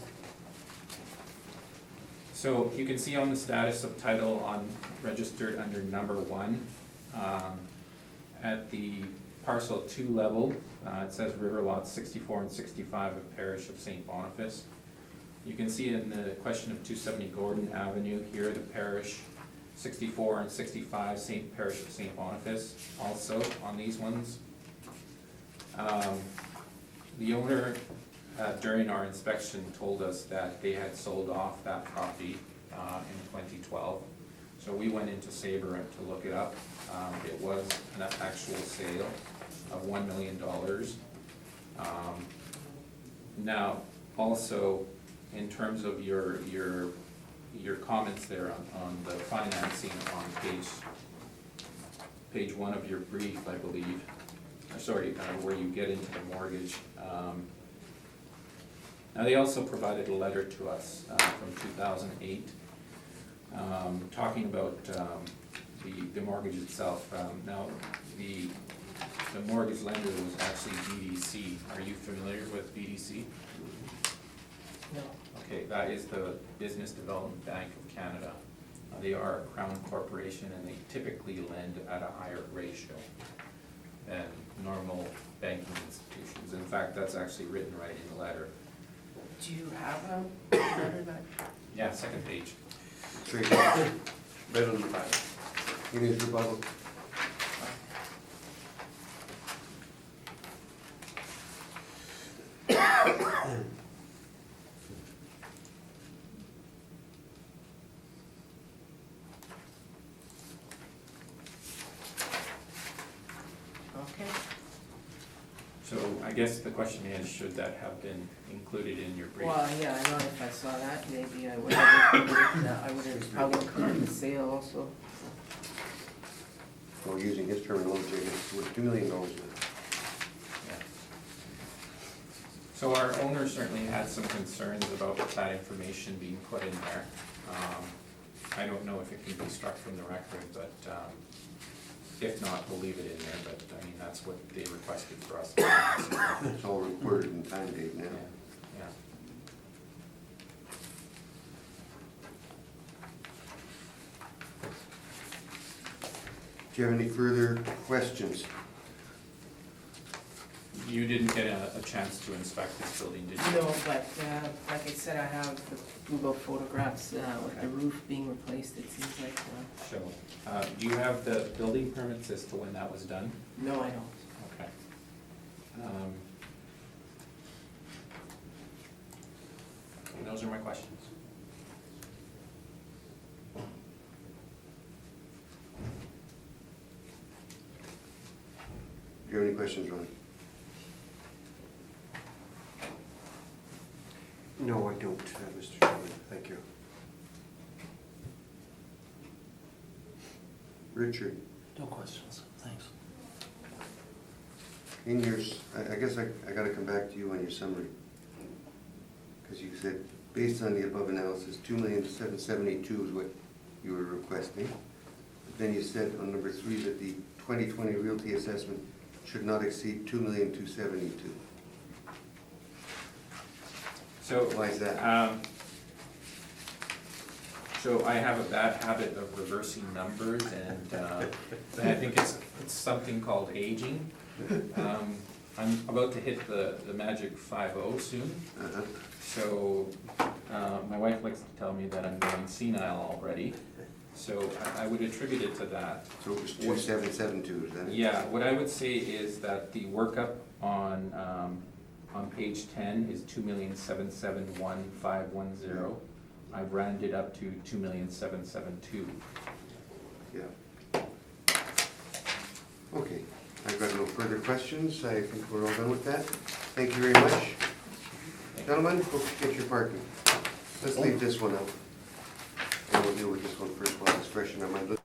So you can see on the status of title on registered under number 1, at the parcel 2 level, it says river lots 64 and 65 of parish of St. Boniface. You can see in the question of 270 Gordon Avenue here, the parish 64 and 65, parish of St. Boniface, also on these ones. The owner, during our inspection, told us that they had sold off that property in 2012. So we went into Sabre to look it up. It was an actual sale of $1 million. Now, also, in terms of your comments there on the financing on page 1 of your brief, I believe, sorry, where you get into the mortgage. Now, they also provided a letter to us from 2008, talking about the mortgage itself. Now, the mortgage lender was actually BDC. Are you familiar with BDC? No. Okay, that is the Business Development Bank of Canada. They are a crown corporation and they typically lend at a higher ratio than normal banking institutions. In fact, that's actually written right in the letter. Do you have a letter that? Yeah, second page. Straight. Right on the back. Give me his rebuttal. Okay. So I guess the question is, should that have been included in your brief? Well, yeah, I know if I saw that, maybe I would have included that. I would have probably included the sale also. Well, using his terminology, it's worth $2 million. Yeah. So our owner certainly had some concerns about that information being put in there. I don't know if it can be struck from the record, but if not, we'll leave it in there, but I mean, that's what they requested for us. It's all recorded in time date now. Yeah. Do you have any further questions? You didn't get a chance to inspect this building, did you? No, but like I said, I have the Google photographs with the roof being replaced. It seems like, So, do you have the building permits as to when that was done? no, I don't. Okay. And those are my questions. Do you have any questions, Ron? No, I don't, Mr. Chairman, thank you. Richard, No questions, thanks. in yours, I guess I gotta come back to you on your summary. Because you said, based on the above analysis, 2,772,000 is what you were requesting. But then you said on number 3 that the 2020 realty assessment should not exceed 2,272,000. So, Why is that? So I have a bad habit of reversing numbers, and I think it's something called aging. I'm about to hit the magic 50 soon, Uh-huh. so my wife likes to tell me that I'm going senile already, so I would attribute it to that. So it was 2,772,000, is that it? Yeah, what I would say is that the workup on page 10 is 2,771,510. I rounded up to 2,772,000. Yeah. Okay, I've got no further questions. I think we're all done with that. Thank you very much. Gentlemen, go get your parking. Let's leave this one out. And we'll deal with this one first while it's fresh in our mind.